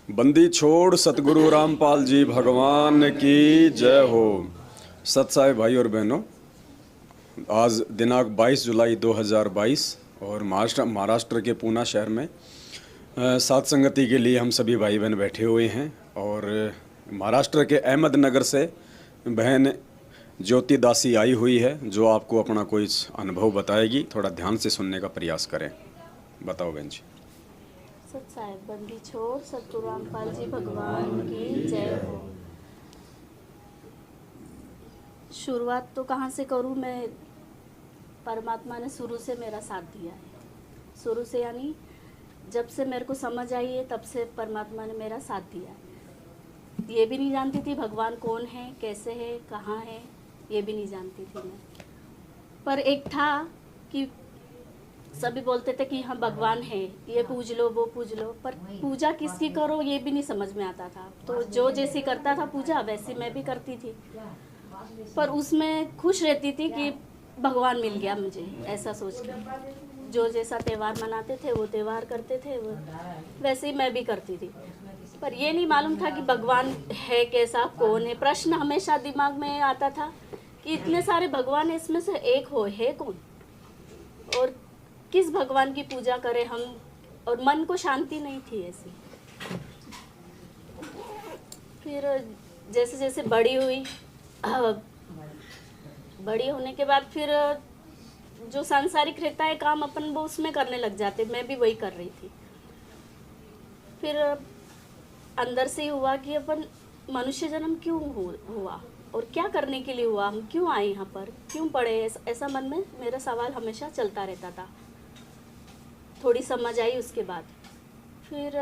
बंदी छोड़ सतगुरु रामपाल जी भगवान की जय हो। सत्साई भाई और बहनों, आज दिनांक 22 जुलाई 2022 और महाराष्ट्र के पूना शहर में सात संगति के लिए हम सभी भाई बहन बैठे हुए हैं। और महाराष्ट्र के अहमदनगर से बहन ज्योति दासी आई हुई है, जो आपको अपना कोई अनुभव बताएगी। थोड़ा ध्यान से सुनने का प्रयास करें। बताओ बहन जी। सत साहेब बंदी छोड़ सतगुरु रामपाल जी भगवान की जय हो। शुरुआत तो कहाँ से करूँ मैं। परमात्मा ने शुरू से मेरा साथ दिया है। शुरू से यानी जब से मेरे को समझ आई है तब से परमात्मा ने मेरा साथ दिया है। ये भी नहीं जानती थी भगवान कौन है, कैसे है, कहाँ है, ये भी नहीं जानती थी मैं। पर एक था कि सभी बोलते थे कि हाँ भगवान है, ये पूज लो वो पूज लो, पर पूजा किसकी करो ये भी नहीं समझ में आता था। तो जो जैसी करता था पूजा वैसी मैं भी करती थी, पर उसमें खुश रहती थी कि भगवान मिल गया मुझे, ऐसा सोच के। जो जैसा त्यौहार मनाते थे वो त्यौहार करते थे, वो वैसे ही मैं भी करती थी। पर ये नहीं मालूम था कि भगवान है कैसा, कौन है। प्रश्न हमेशा दिमाग में आता था कि इतने सारे भगवान है, इसमें से एक हो है कौन, और किस भगवान की पूजा करें हम। और मन को शांति नहीं थी ऐसी। फिर जैसे जैसे बड़ी हुई, बड़ी होने के बाद फिर जो सांसारिक रहता है काम अपन वो उसमें करने लग जाते, मैं भी वही कर रही थी। फिर अंदर से ही हुआ कि अपन मनुष्य जन्म क्यों हुआ और क्या करने के लिए हुआ, हम क्यों आए यहाँ पर, क्यों पढ़े, ऐसा मन में मेरा सवाल हमेशा चलता रहता था। थोड़ी समझ आई उसके बाद फिर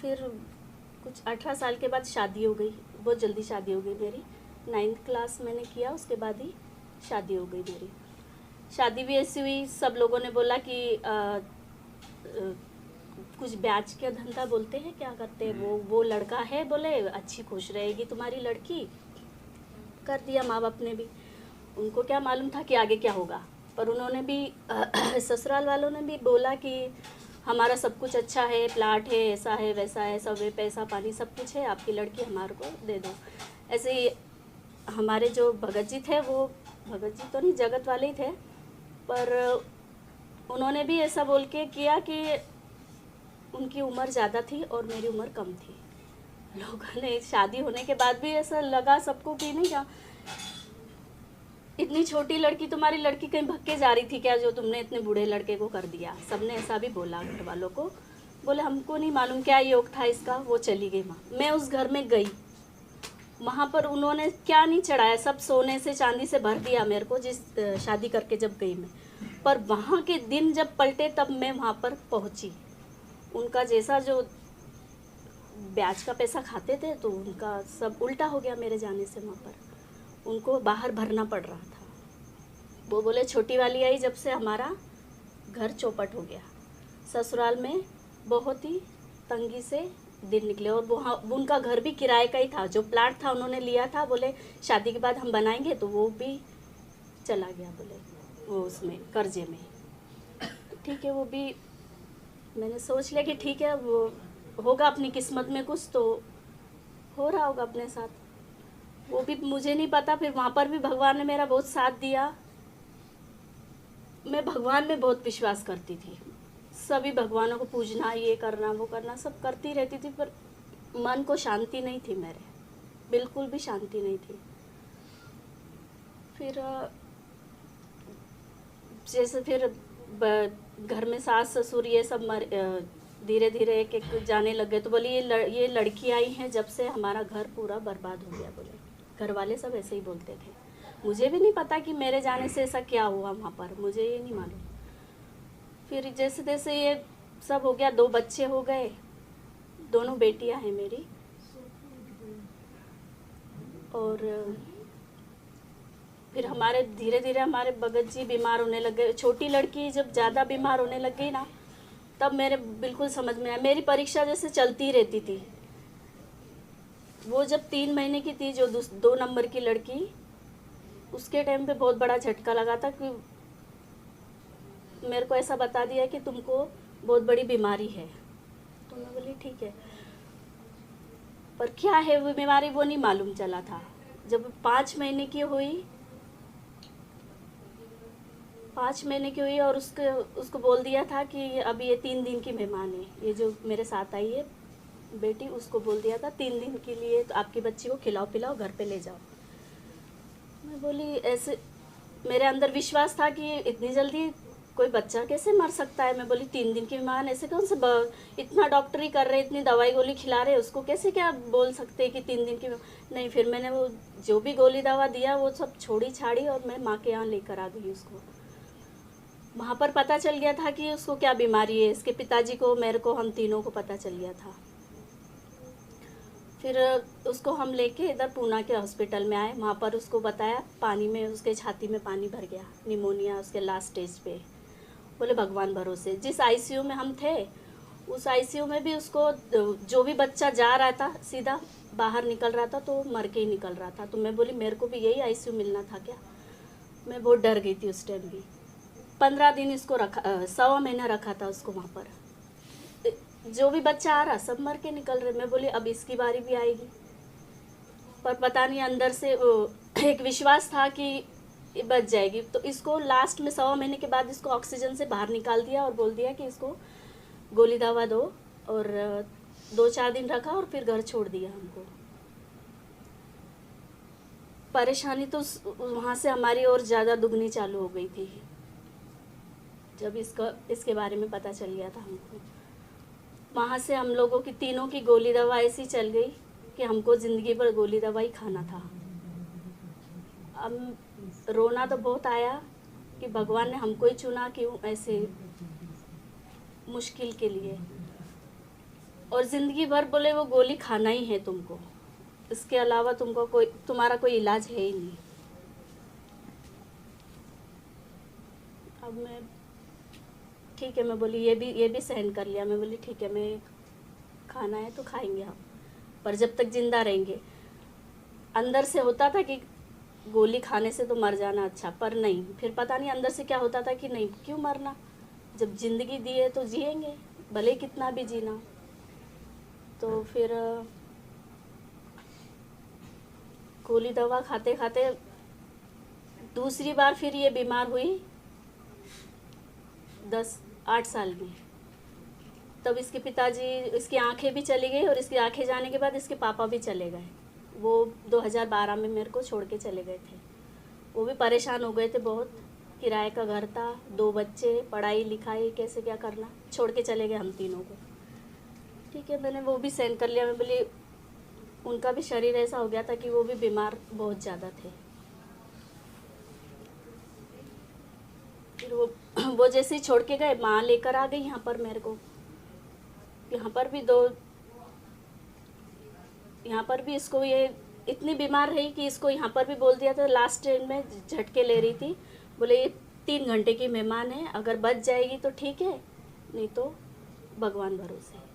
फिर कुछ 18 साल के बाद शादी हो गई। बहुत जल्दी शादी हो गई मेरी। 9th क्लास मैंने किया, उसके बाद ही शादी हो गई मेरी। शादी भी ऐसी हुई, सब लोगों ने बोला कि कुछ ब्याज का धंधा बोलते हैं, क्या करते हैं वो लड़का है, बोले अच्छी खुश रहेगी तुम्हारी लड़की। कर दिया माँ बाप ने भी। उनको क्या मालूम था कि आगे क्या होगा, पर उन्होंने भी ससुराल वालों ने भी बोला कि हमारा सब कुछ अच्छा है, प्लाट है, ऐसा है वैसा है, सब है, पैसा पानी सब कुछ है, आपकी लड़की हमारे को दे दो। ऐसे ही हमारे जो भगत जी थे, वो भगत जी तो नहीं जगत वाले ही थे, पर उन्होंने भी ऐसा बोल के किया कि उनकी उम्र ज़्यादा थी और मेरी उम्र कम थी। लोगों ने शादी होने के बाद भी ऐसा लगा सबको कि नहीं क्या इतनी छोटी लड़की, तुम्हारी लड़की कहीं भग के जा रही थी क्या, जो तुमने इतने बूढ़े लड़के को कर दिया। सबने ऐसा भी बोला घर वालों को। बोले हमको नहीं मालूम क्या योग था इसका, वो चली गई माँ। मैं उस घर में गई, वहाँ पर उन्होंने क्या नहीं चढ़ाया, सब सोने से चांदी से भर दिया मेरे को, जिस शादी करके जब गई मैं। पर वहाँ के दिन जब पलटे तब मैं वहाँ पर पहुँची। उनका जैसा जो ब्याज का पैसा खाते थे तो उनका सब उल्टा हो गया मेरे जाने से। वहाँ पर उनको बाहर भरना पड़ रहा था। वो बोले छोटी वाली आई जब से हमारा घर चौपट हो गया। ससुराल में बहुत ही तंगी से दिन निकले, और वहाँ उनका घर भी किराए का ही था। जो प्लाट था उन्होंने लिया था, बोले शादी के बाद हम बनाएंगे, तो वो भी चला गया, बोले वो उसमें कर्जे में। ठीक है, वो भी मैंने सोच लिया कि ठीक है, वो होगा अपनी किस्मत में कुछ, तो हो रहा होगा अपने साथ। वो भी मुझे नहीं पता। फिर वहाँ पर भी भगवान ने मेरा बहुत साथ दिया। मैं भगवान में बहुत विश्वास करती थी, सभी भगवानों को पूजना, ये करना वो करना सब करती रहती थी, पर मन को शांति नहीं थी मेरे, बिल्कुल भी शांति नहीं थी। फिर जैसे फिर घर में सास ससुर ये सब धीरे धीरे एक एक जाने लग गए, तो बोली ये लड़की आई हैं जब से हमारा घर पूरा बर्बाद हो गया। बोले घर वाले सब ऐसे ही बोलते थे। मुझे भी नहीं पता कि मेरे जाने से ऐसा क्या हुआ वहाँ पर, मुझे ये नहीं मालूम। फिर जैसे जैसे ये सब हो गया, 2 बच्चे हो गए, दोनों बेटियां हैं मेरी। और फिर हमारे धीरे धीरे हमारे भगत जी बीमार होने लग गए। छोटी लड़की जब ज़्यादा बीमार होने लग गई ना, तब मेरे बिल्कुल समझ में आया। मेरी परीक्षा जैसे चलती रहती थी। वो जब 3 महीने की थी, जो 2 नंबर की लड़की, उसके टाइम पे बहुत बड़ा झटका लगा था कि मेरे को ऐसा बता दिया कि तुमको बहुत बड़ी बीमारी है। तो मैं बोली ठीक है, पर क्या है वो बीमारी वो नहीं मालूम चला था। जब 5 महीने की हुई और उसको बोल दिया था कि अब ये 3 दिन की मेहमान है, ये जो मेरे साथ आई है बेटी, उसको बोल दिया था 3 दिन के लिए तो आपकी बच्ची को खिलाओ पिलाओ, घर पे ले जाओ। मैं बोली ऐसे, मेरे अंदर विश्वास था कि इतनी जल्दी कोई बच्चा कैसे मर सकता है। मैं बोली 3 दिन की बीमार, ऐसे कौन से इतना डॉक्टरी कर रहे, इतनी दवाई गोली खिला रहे, उसको कैसे क्या बोल सकते हैं कि 3 दिन की नहीं। फिर मैंने वो जो भी गोली दवा दिया वो सब छोड़ी छाड़ी और मैं माँ के यहाँ लेकर आ गई उसको। वहाँ पर पता चल गया था कि उसको क्या बीमारी है, इसके पिताजी को, मेरे को, हम तीनों को पता चल गया था। फिर उसको हम लेके इधर पूना के हॉस्पिटल में आए। वहाँ पर उसको बताया पानी में, उसके छाती में पानी भर गया, निमोनिया उसके लास्ट स्टेज पे। बोले भगवान भरोसे। जिस आईसीयू में हम थे उस आईसीयू में भी उसको जो भी बच्चा जा रहा था सीधा बाहर निकल रहा था तो मर के ही निकल रहा था। तो मैं बोली मेरे को भी यही आईसीयू मिलना था क्या। मैं बहुत डर गई थी उस टाइम भी। 15 दिन इसको रखा, 1.25 महीना रखा था उसको वहाँ पर। जो भी बच्चा आ रहा सब मर के निकल रहे। मैं बोली अब इसकी बारी भी आएगी, पर पता नहीं अंदर से एक विश्वास था कि ये बच जाएगी। तो इसको लास्ट में 1.25 महीने के बाद इसको ऑक्सीजन से बाहर निकाल दिया और बोल दिया कि इसको गोली दवा दो, और 2-4 दिन रखा और फिर घर छोड़ दिया हमको। परेशानी तो वहाँ से हमारी और ज़्यादा दुगनी चालू हो गई थी जब इसके बारे में पता चल गया था हमको। वहाँ से हम लोगों की तीनों की गोली दवा ऐसी चल गई कि हमको ज़िंदगी भर गोली दवा ही खाना था। अब रोना तो बहुत आया कि भगवान ने हमको ही चुना, क्यों ऐसे मुश्किल के लिए। और ज़िंदगी भर बोले वो गोली खाना ही है तुमको, इसके अलावा तुम्हारा कोई इलाज है ही नहीं। अब मैं ठीक है, मैं बोली ये भी सहन कर लिया। मैं बोली ठीक है, मैं खाना है तो खाएंगे हम, पर जब तक जिंदा रहेंगे। अंदर से होता था कि गोली खाने से तो मर जाना अच्छा, पर नहीं, फिर पता नहीं अंदर से क्या होता था कि नहीं, क्यों मरना, जब जिंदगी दी है तो जिएंगे, भले कितना भी जीना। तो फिर गोली दवा खाते खाते दूसरी बार फिर ये बीमार हुई 8 साल में। तब इसके पिताजी, इसकी आंखें भी चली गई और इसकी आंखें जाने के बाद इसके पापा भी चले गए। वो 2012 में मेरे को छोड़ के चले गए थे। वो भी परेशान हो गए थे बहुत, किराए का घर था, 2 बच्चे, पढ़ाई लिखाई कैसे क्या करना, छोड़ के चले गए हम तीनों को। ठीक है, मैंने वो भी सहन कर लिया। मैं बोली उनका भी शरीर ऐसा हो गया था कि वो भी बीमार बहुत ज़्यादा थे। फिर वो जैसे ही छोड़ के गए, माँ लेकर आ गई यहाँ पर मेरे को। यहाँ पर भी इसको ये इतनी बीमार रही कि इसको यहाँ पर भी बोल दिया था, लास्ट टाइम में झटके ले रही थी। बोले ये 3 घंटे की मेहमान है, अगर बच जाएगी तो ठीक है, नहीं तो भगवान भरोसे।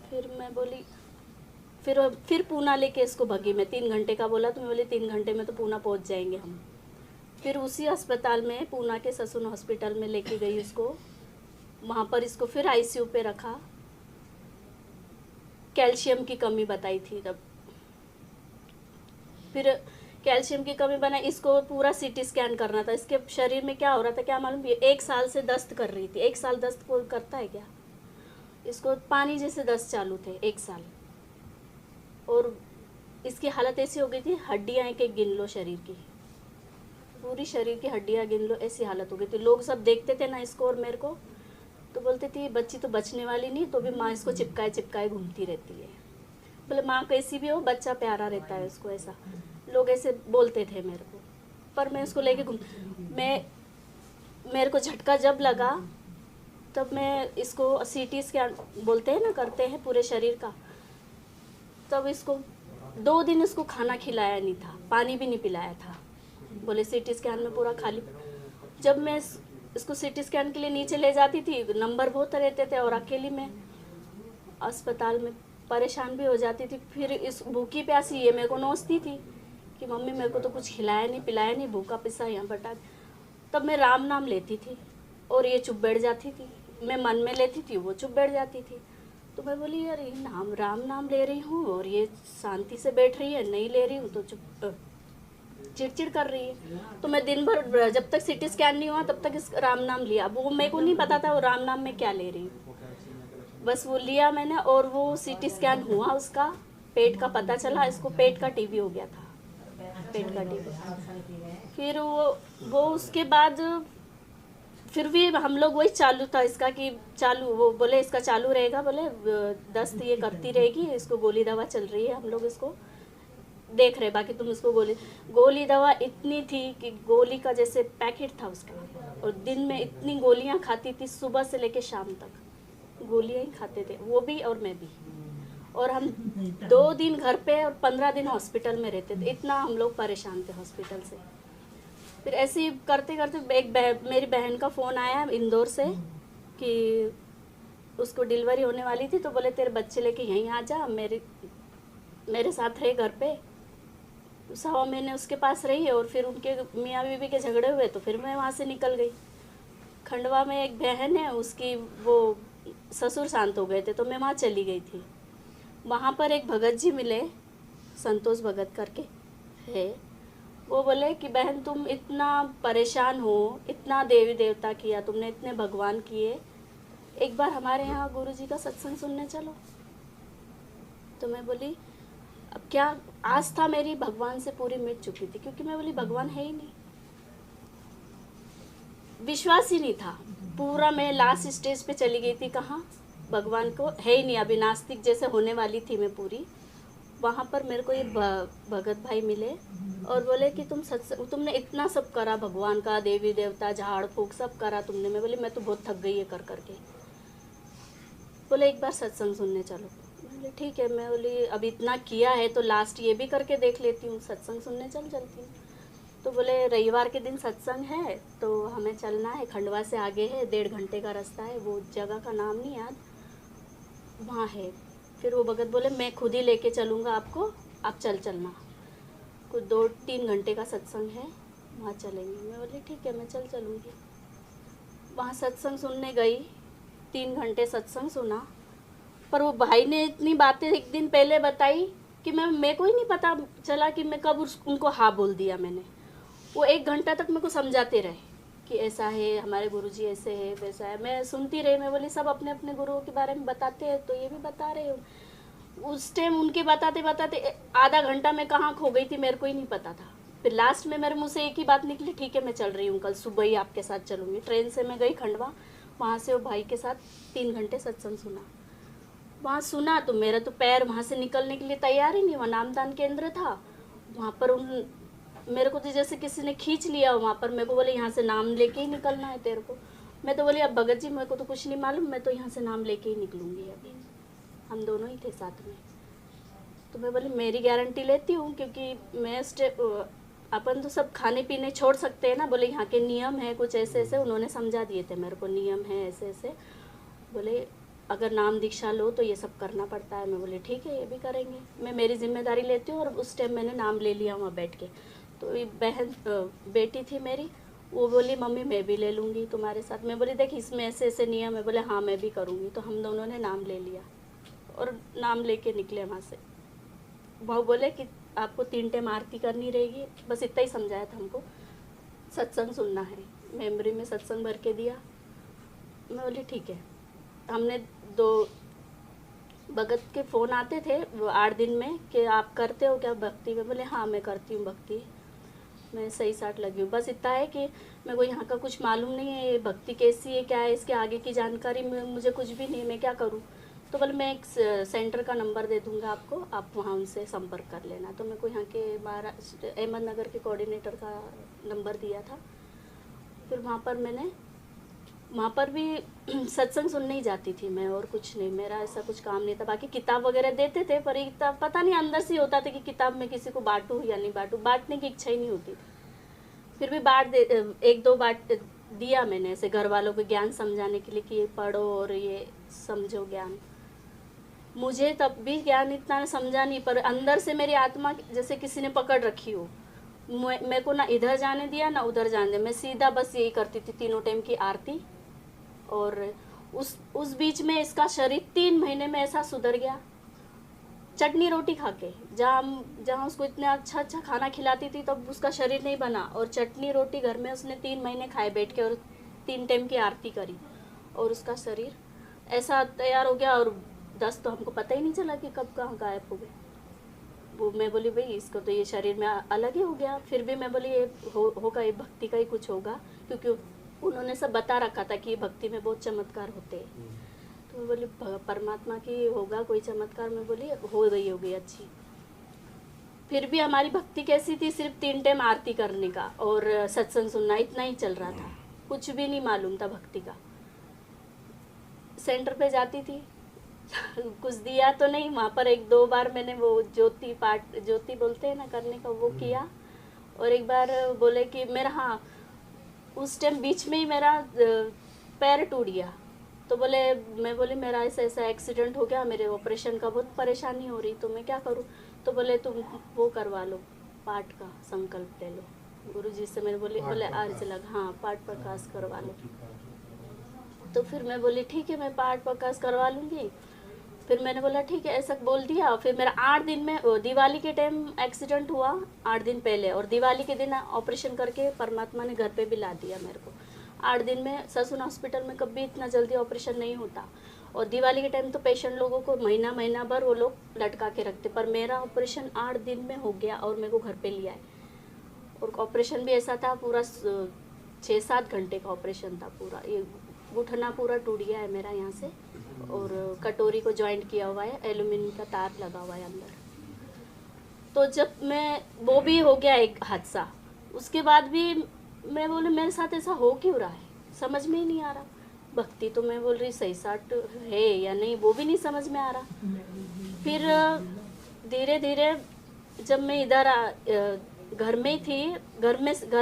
फिर मैं बोली फिर पूना लेके इसको भगी मैं। 3 घंटे का बोला तो मैं बोली 3 घंटे में तो पूना पहुँच जाएंगे हम। फिर उसी अस्पताल में, पूना के ससुन हॉस्पिटल में लेके गई उसको। वहाँ पर इसको फिर आईसीयू पे रखा। कैल्शियम की कमी बताई थी तब। फिर कैल्शियम की कमी बना, इसको पूरा सीटी स्कैन करना था। इसके शरीर में क्या हो रहा था क्या मालूम, 1 साल से दस्त कर रही थी। 1 साल दस्त को करता है क्या, इसको पानी जैसे दस्त चालू थे 1 साल। और इसकी हालत ऐसी हो गई थी, हड्डियाँ एक गिन लो शरीर की, पूरी शरीर की हड्डियाँ गिन लो, ऐसी हालत हो गई थी। लोग सब देखते थे ना इसको और मेरे को, तो बोलते थे ये बच्ची तो बचने वाली नहीं, तो भी माँ इसको चिपकाए चिपकाए घूमती रहती है। बोले माँ कैसी भी हो, बच्चा प्यारा रहता है उसको, ऐसा लोग ऐसे बोलते थे मेरे को। पर मैं उसको लेके मेरे को झटका जब लगा तब मैं इसको सीटी स्कैन बोलते हैं ना, करते हैं पूरे शरीर का, तब इसको 2 दिन इसको खाना खिलाया नहीं था, पानी भी नहीं पिलाया था। बोले सीटी स्कैन में पूरा खाली। जब मैं इसको सीटी स्कैन के लिए नीचे ले जाती थी, नंबर बहुत रहते थे और अकेली मैं अस्पताल में परेशान भी हो जाती थी। फिर इस भूखी प्यासी ये मेरे को नोचती थी कि मम्मी मेरे को तो कुछ खिलाया नहीं पिलाया नहीं, भूखा पिसा यहाँ बटा। तब मैं राम नाम लेती थी और ये चुप बैठ जाती थी, मैं मन में लेती थी वो चुप बैठ जाती थी। तो मैं बोली यार ये नाम राम नाम ले रही हूँ और ये शांति से बैठ रही है, नहीं ले रही हूँ तो चुप चिड़चिड़ कर रही है। तो मैं दिन भर जब तक सिटी स्कैन नहीं हुआ तब तक इस राम नाम लिया। अब वो मेरे को नहीं पता था वो राम नाम में क्या ले रही हूँ, बस वो लिया मैंने। और वो सिटी स्कैन हुआ, उसका पेट का पता चला, इसको पेट का टीबी हो गया था, पेट का टीबी। फिर वो उसके बाद फिर भी हम लोग वही चालू था इसका कि चालू, वो बोले इसका चालू रहेगा, बोले दस्त ये करती रहेगी, इसको गोली दवा चल रही है, हम लोग इसको देख रहे, बाकी तुम इसको गोली दवा इतनी थी कि गोली का जैसे पैकेट था उसका, और दिन में इतनी गोलियां खाती थी, सुबह से लेके शाम तक गोलियां ही खाते थे वो भी और मैं भी। और हम 2 दिन घर पे और 15 दिन हॉस्पिटल में रहते थे, इतना हम लोग परेशान थे हॉस्पिटल से। फिर ऐसे ही करते करते मेरी बहन का फ़ोन आया इंदौर से कि उसको डिलीवरी होने वाली थी, तो बोले तेरे बच्चे लेके यहीं आ जा, मेरे साथ रहे घर पे। 1.25 महीने उसके पास रही और फिर उनके मियाँ बीवी के झगड़े हुए तो फिर मैं वहाँ से निकल गई। खंडवा में एक बहन है, उसकी वो ससुर शांत हो गए थे तो मैं वहाँ चली गई थी। वहाँ पर एक भगत जी मिले, संतोष भगत करके है। वो बोले कि बहन तुम इतना परेशान हो, इतना देवी देवता किया तुमने, इतने भगवान किए, एक बार हमारे यहाँ गुरुजी का सत्संग सुनने चलो। तो मैं बोली अब क्या, आस्था मेरी भगवान से पूरी मिट चुकी थी, क्योंकि मैं बोली भगवान है ही नहीं, विश्वास ही नहीं था पूरा। मैं लास्ट स्टेज पे चली गई थी, कहाँ भगवान को है ही नहीं, अभी नास्तिक जैसे होने वाली थी मैं पूरी। वहाँ पर मेरे को ये भगत भाई मिले और बोले कि तुमने इतना सब करा भगवान का, देवी देवता झाड़ फूक सब करा तुमने। मैं बोली मैं तो बहुत थक गई है कर करके। बोले एक बार सत्संग सुनने चलो। बोले ठीक है। मैं बोली अब इतना किया है तो लास्ट ये भी करके देख लेती हूँ, सत्संग सुनने चलती हूँ। तो बोले रविवार के दिन सत्संग है तो हमें चलना है, खंडवा से आगे है, 1.5 घंटे का रास्ता है, वो जगह का नाम नहीं याद, वहाँ है। फिर वो भगत बोले मैं खुद ही लेके चलूँगा आपको, आप चलना, कुछ 2-3 घंटे का सत्संग है, वहाँ चलेंगे। मैं बोली ठीक है मैं चलूँगी। वहाँ सत्संग सुनने गई, 3 घंटे सत्संग सुना, पर वो भाई ने इतनी बातें एक दिन पहले बताई कि मेरे को ही नहीं पता चला कि मैं कब उनको हाँ बोल दिया मैंने। वो 1 घंटा तक मेरे को समझाते रहे कि ऐसा है, हमारे गुरुजी ऐसे है वैसा है। मैं सुनती रही, मैं बोली सब अपने अपने गुरुओं के बारे में बताते हैं तो ये भी बता रहे हो। उस टाइम उनके बताते बताते आधा घंटा मैं कहाँ खो गई थी मेरे को ही नहीं पता था। फिर लास्ट में मेरे मुँह से एक ही बात निकली, ठीक है मैं चल रही हूँ, कल सुबह ही आपके साथ चलूँगी। ट्रेन से मैं गई खंडवा, वहाँ से वो भाई के साथ 3 घंटे सत्संग सुना। वहाँ सुना तो मेरा तो पैर वहाँ से निकलने के लिए तैयार ही नहीं। वहाँ नामदान केंद्र था, वहाँ पर मेरे को तो जैसे किसी ने खींच लिया वहाँ पर। मेरे को बोले यहाँ से नाम लेके ही निकलना है तेरे को। मैं तो बोली अब भगत जी मेरे को तो कुछ नहीं मालूम, मैं तो यहाँ से नाम लेके ही निकलूँगी अभी। हम दोनों ही थे साथ में। तो मैं बोली मेरी गारंटी लेती हूँ, क्योंकि मैं अपन तो सब खाने पीने छोड़ सकते हैं ना। बोले यहाँ के नियम है कुछ ऐसे ऐसे, उन्होंने समझा दिए थे मेरे को, नियम है ऐसे ऐसे। बोले अगर नाम दीक्षा लो तो ये सब करना पड़ता है। मैं बोली ठीक है ये भी करेंगे, मैं मेरी जिम्मेदारी लेती हूँ। और उस टाइम मैंने नाम ले लिया वहाँ बैठ के। तो ये बेटी थी मेरी, वो बोली मम्मी मैं भी ले लूँगी तुम्हारे साथ। मैं बोली देख इसमें ऐसे ऐसे नियम है। बोले हाँ मैं भी करूँगी। तो हम दोनों ने नाम ले लिया और नाम लेके निकले वहाँ से। वो बोले कि आपको 3 टाइम आरती करनी रहेगी, बस इतना ही समझाया था हमको, सत्संग सुनना है। मेमोरी में सत्संग भर के दिया। मैं बोली ठीक है। हमने 2 भगत के फ़ोन आते थे 8 दिन में कि आप करते हो क्या भक्ति में। बोले हाँ मैं करती हूँ भक्ति, मैं सही साथ लगी हूँ। बस इतना है कि मेरे को यहाँ का कुछ मालूम नहीं है, ये भक्ति कैसी है क्या है, इसके आगे की जानकारी में मुझे कुछ भी नहीं, मैं क्या करूँ। तो बोले मैं एक सेंटर का नंबर दे दूँगा आपको, आप वहाँ उनसे संपर्क कर लेना। तो मेरे को यहाँ के महाराष्ट्र अहमदनगर के कोऑर्डिनेटर का नंबर दिया था। फिर वहाँ पर भी सत्संग सुनने ही जाती थी मैं, और कुछ नहीं, मेरा ऐसा कुछ काम नहीं था। बाकी किताब वगैरह देते थे, पर किताब पता नहीं अंदर से होता था कि किताब में किसी को बांटूँ या नहीं बांटूँ, बांटने की इच्छा ही नहीं होती थी। फिर भी 1-2 बांट दिया मैंने, ऐसे घर वालों को ज्ञान समझाने के लिए कि ये पढ़ो और ये समझो ज्ञान। मुझे तब भी ज्ञान इतना समझा नहीं, पर अंदर से मेरी आत्मा जैसे किसी ने पकड़ रखी हो, मेरे को ना इधर जाने दिया ना उधर जाने दिया। मैं सीधा बस यही करती थी, तीनों टाइम की आरती। और उस बीच में इसका शरीर 3 महीने में ऐसा सुधर गया, चटनी रोटी खा के। जहाँ उसको इतना अच्छा अच्छा खाना खिलाती थी तब उसका शरीर नहीं बना, और चटनी रोटी घर में उसने 3 महीने खाए बैठ के, और 3 टाइम की आरती करी, और उसका शरीर ऐसा तैयार हो गया। और 10 तो हमको पता ही नहीं चला कि कब कहाँ गायब हो गए वो। मैं बोली भाई इसको तो ये शरीर में अलग ही हो गया। फिर भी मैं बोली ये होगा, ये भक्ति का ही कुछ होगा, क्योंकि उन्होंने सब बता रखा था कि भक्ति में बहुत चमत्कार होते हैं। तो मैं बोली परमात्मा की होगा कोई चमत्कार। मैं बोली हो गई होगी अच्छी। फिर भी हमारी भक्ति कैसी थी, सिर्फ 3 टाइम आरती करने का और सत्संग सुनना, इतना ही चल रहा था, कुछ भी नहीं मालूम था भक्ति का। सेंटर पे जाती थी कुछ दिया तो नहीं, वहाँ पर 1-2 बार मैंने वो ज्योति बोलते हैं ना करने का, वो किया। और एक बार बोले कि मेरा, हाँ उस टाइम बीच में ही मेरा पैर टूट गया। तो बोले, मैं बोली मेरा ऐसा एक्सीडेंट हो गया, मेरे ऑपरेशन का बहुत परेशानी हो रही, तो मैं क्या करूँ। तो बोले तुम वो करवा लो, पाठ का संकल्प ले लो गुरुजी से। मैंने बोले आज लगा, हाँ पाठ प्रकाश करवा लो। तो फिर मैं बोली ठीक है मैं पाठ प्रकाश करवा लूँगी। फिर मैंने बोला ठीक है, ऐसा बोल दिया। फिर मेरा 8 दिन में, दिवाली के टाइम एक्सीडेंट हुआ 8 दिन पहले, और दिवाली के दिन ऑपरेशन करके परमात्मा ने घर पे भी ला दिया मेरे को। 8 दिन में ससुन हॉस्पिटल में कभी इतना जल्दी ऑपरेशन नहीं होता, और दिवाली के टाइम तो पेशेंट लोगों को महीना भर वो लोग लटका के रखते, पर मेरा ऑपरेशन 8 दिन में हो गया और मेरे को घर पे लिया है। और ऑपरेशन भी ऐसा था, पूरा 6-7 घंटे का ऑपरेशन था पूरा। ये घुटना पूरा टूट गया है मेरा यहाँ से, और कटोरी को जॉइंट किया हुआ है, एल्यूमिनियम का तार लगा हुआ है अंदर। तो जब मैं, वो भी हो गया एक हादसा, उसके बाद भी मैं बोली मेरे साथ ऐसा हो क्यों रहा है, समझ में ही नहीं आ रहा। भक्ति तो मैं बोल रही सही साट है या नहीं, वो भी नहीं समझ में आ रहा। फिर धीरे धीरे जब मैं इधर घर में ही थी, घर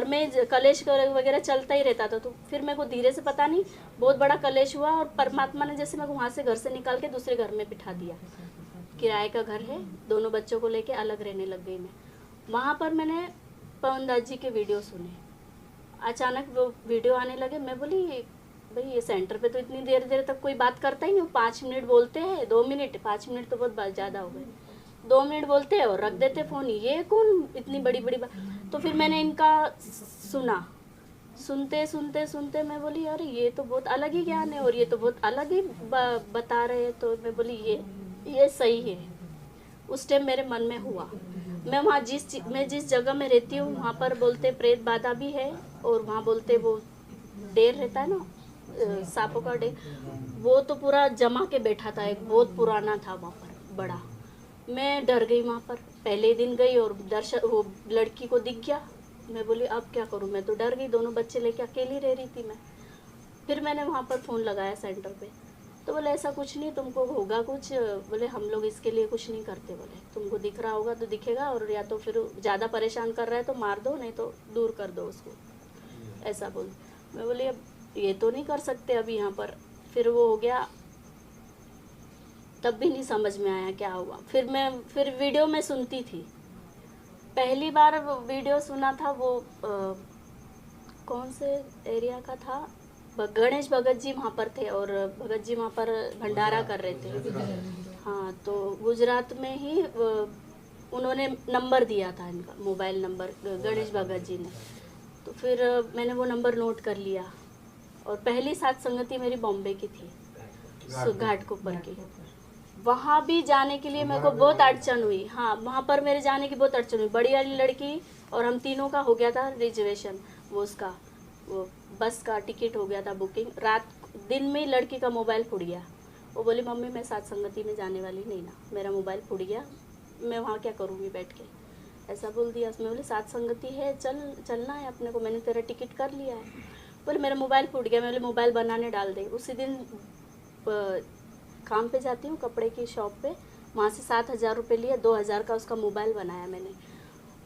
में कलेश वगैरह चलता ही रहता था। तो फिर मेरे को धीरे से पता नहीं बहुत बड़ा कलेश हुआ, और परमात्मा ने जैसे मेरे को वहाँ से घर से निकाल के दूसरे घर में बिठा दिया। किराए का घर है, दोनों बच्चों को लेके अलग रहने लग गई मैं। वहाँ पर मैंने पवन दास जी के वीडियो सुने, अचानक वो वीडियो आने लगे। मैं बोली भाई ये सेंटर पे तो इतनी देर तक कोई बात करता ही नहीं, 5 मिनट बोलते हैं, 2 मिनट, 5 मिनट तो बहुत ज़्यादा हो गए, 2 मिनट बोलते हैं और रख देते फ़ोन, ये कौन इतनी बड़ी बात। तो फिर मैंने इनका सुना, सुनते मैं बोली अरे ये तो बहुत अलग ही ज्ञान है, और ये तो बहुत अलग ही बता रहे हैं। तो मैं बोली ये सही है। उस टाइम मेरे मन में हुआ। मैं वहाँ जिस जगह में रहती हूँ वहाँ पर बोलते प्रेत बाधा भी है, और वहाँ बोलते वो डेर रहता है ना, सांपों का डेर, वो तो पूरा जमा के बैठा था, एक बहुत पुराना था वहाँ पर बड़ा। मैं डर गई वहाँ पर, पहले दिन गई और दर्शन, वो लड़की को दिख गया। मैं बोली अब क्या करूँ, मैं तो डर गई, दोनों बच्चे लेके अकेली रह रही थी मैं। फिर मैंने वहाँ पर फ़ोन लगाया सेंटर पे, तो बोले ऐसा कुछ नहीं, तुमको होगा कुछ, बोले हम लोग इसके लिए कुछ नहीं करते, बोले तुमको दिख रहा होगा तो दिखेगा, और या तो फिर ज़्यादा परेशान कर रहा है तो मार दो, नहीं तो दूर कर दो उसको, ऐसा बोल। मैं बोली अब ये तो नहीं कर सकते अभी यहाँ पर। फिर वो हो गया, तब भी नहीं समझ में आया क्या हुआ। फिर वीडियो में सुनती थी, पहली बार वो वीडियो सुना था वो कौन से एरिया का था, गणेश भगत जी वहाँ पर थे, और भगत जी वहाँ पर भंडारा कर रहे थे। हाँ, तो गुजरात में ही उन्होंने नंबर दिया था इनका, मोबाइल नंबर गणेश भगत जी ने। तो फिर मैंने वो नंबर नोट कर लिया, और पहली साथ संगति मेरी बॉम्बे की थी, घाटकोपर की। वहाँ भी जाने के लिए मेरे को बहुत अड़चन हुई। हाँ, वहाँ पर मेरे जाने की बहुत अड़चन हुई। बड़ी वाली लड़की और हम तीनों का हो गया था रिजर्वेशन, वो बस का टिकट हो गया था बुकिंग। दिन में ही लड़की का मोबाइल फूट गया। वो बोली मम्मी मैं साथ संगति में जाने वाली नहीं ना, मेरा मोबाइल फूट गया, मैं वहाँ क्या करूँगी बैठ के, ऐसा बोल दिया। उसमें बोले साथ संगति है, चलना है अपने को, मैंने तेरा टिकट कर लिया है। बोले मेरा मोबाइल फूट गया। मैं बोले मोबाइल बनाने डाल दे। उसी दिन काम पे जाती हूँ कपड़े की शॉप पे, वहाँ से 7,000 रुपये लिए, 2,000 का उसका मोबाइल बनाया मैंने।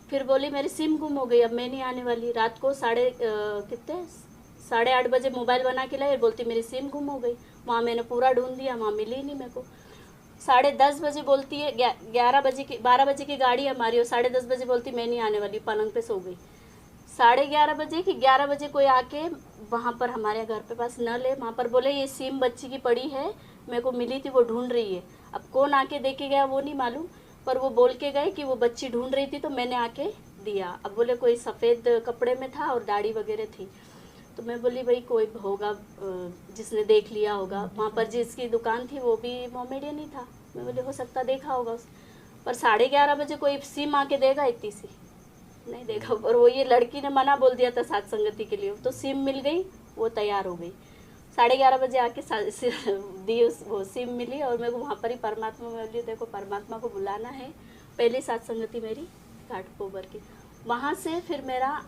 फिर बोली मेरी सिम गुम हो गई, अब मैं नहीं आने वाली। रात को 8:30 बजे मोबाइल बना के लाई, बोलती मेरी सिम गुम हो गई। वहाँ मैंने पूरा ढूंढ दिया, वहाँ मिली नहीं मेरे को। 10:30 बजे बोलती है 11 बजे की 12 बजे की गाड़ी हमारी, और 10:30 बजे बोलती मैं नहीं आने वाली, पलंग पे सो गई। 11:30 बजे कि 11 बजे कोई आके वहाँ पर हमारे घर पे पास नल है, वहाँ पर बोले ये सिम बच्ची की पड़ी है, मेरे को मिली थी, वो ढूंढ रही है। अब कौन आके दे के गया वो नहीं मालूम, पर वो बोल के गए कि वो बच्ची ढूंढ रही थी, तो मैंने आके दिया। अब बोले कोई सफ़ेद कपड़े में था और दाढ़ी वगैरह थी, तो मैं बोली भाई कोई होगा जिसने देख लिया होगा। वहाँ पर जिसकी दुकान थी वो भी मोमेडियन ही था, मैं बोली हो सकता देखा होगा पर 11:30 बजे कोई सिम आके देगा इतनी सी नहीं देखा। और वो ये लड़की ने मना बोल दिया था साथ संगति के लिए, तो सिम मिल गई, वो तैयार हो गई। 11:30 बजे आके दी वो सिम मिली, और मेरे को वहाँ पर ही परमात्मा में बोली देखो परमात्मा को बुलाना है। पहली साथ संगति मेरी घाटकोपर की, वहाँ से फिर मेरा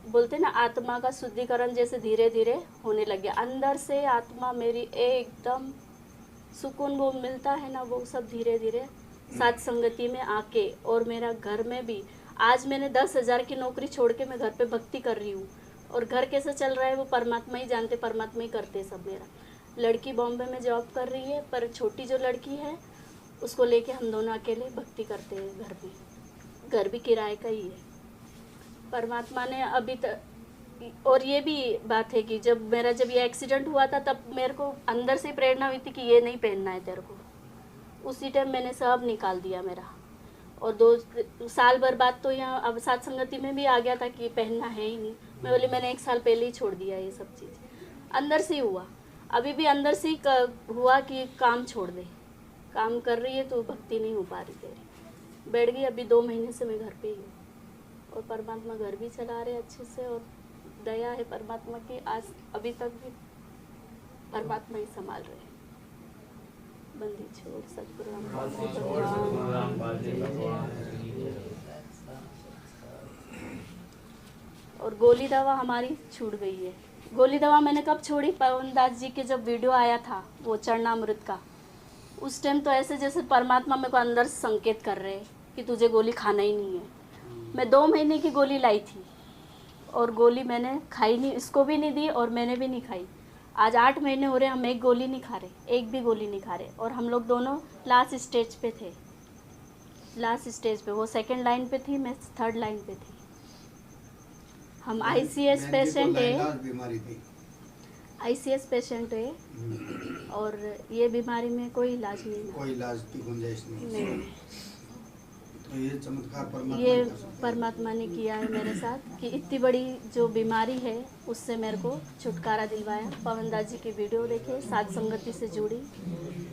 बोलते ना आत्मा का शुद्धिकरण जैसे धीरे धीरे होने लग गया। अंदर से आत्मा मेरी एकदम सुकून वो मिलता है ना, वो सब धीरे धीरे साथ संगति में आके। और मेरा घर में भी आज मैंने 10,000 की नौकरी छोड़ के मैं घर पे भक्ति कर रही हूँ, और घर कैसे चल रहा है वो परमात्मा ही जानते, परमात्मा ही करते सब। मेरा लड़की बॉम्बे में जॉब कर रही है, पर छोटी जो लड़की है उसको लेके हम दोनों अकेले भक्ति करते हैं घर में। घर भी किराए का ही है। परमात्मा ने अभी तक, और ये भी बात है कि जब ये एक्सीडेंट हुआ था तब मेरे को अंदर से प्रेरणा हुई थी कि ये नहीं पहनना है तेरे को। उसी टाइम मैंने सब निकाल दिया मेरा, और 2 साल भर बाद तो यहाँ अब साथ संगति में भी आ गया था कि पहनना है ही नहीं। मैं बोली मैंने 1 साल पहले ही छोड़ दिया ये सब चीज़। अंदर से ही हुआ, अभी भी अंदर से ही हुआ कि काम छोड़ दे। काम कर रही है तो भक्ति नहीं हो पा रही तेरी। बैठ गई, अभी 2 महीने से मैं घर पे ही हूँ, और परमात्मा घर भी चला रहे अच्छे से, और दया है परमात्मा की। आज अभी तक भी परमात्मा ही संभाल रहे हैं। बंदी छोड़ सतगुरु रामपाल जी भगवान। और गोली दवा हमारी छूट गई है। गोली दवा मैंने कब छोड़ी, पवन दास जी के जब वीडियो आया था वो चरणामृत का, उस टाइम तो ऐसे जैसे परमात्मा मेरे को अंदर से संकेत कर रहे कि तुझे गोली खाना ही नहीं है। मैं 2 महीने की गोली लाई थी, और गोली मैंने खाई नहीं, इसको भी नहीं दी और मैंने भी नहीं खाई। आज 8 महीने हो रहे हम एक गोली नहीं खा रहे, एक भी गोली नहीं खा रहे। और हम लोग दोनों लास्ट स्टेज पे थे, लास्ट स्टेज पे। वो 2nd लाइन पे थी, मैं 3rd लाइन पे थी। हम ICS पेशेंट है, ICS पेशेंट है, और ये बीमारी में कोई इलाज नहीं है, कोई इलाज की गुंजाइश नहीं। तो ये चमत्कार ये परमात्मा ने किया है मेरे साथ कि इतनी बड़ी जो बीमारी है उससे मेरे को छुटकारा दिलवाया। पवन दास जी की वीडियो देखे, साथ संगति से जुड़ी,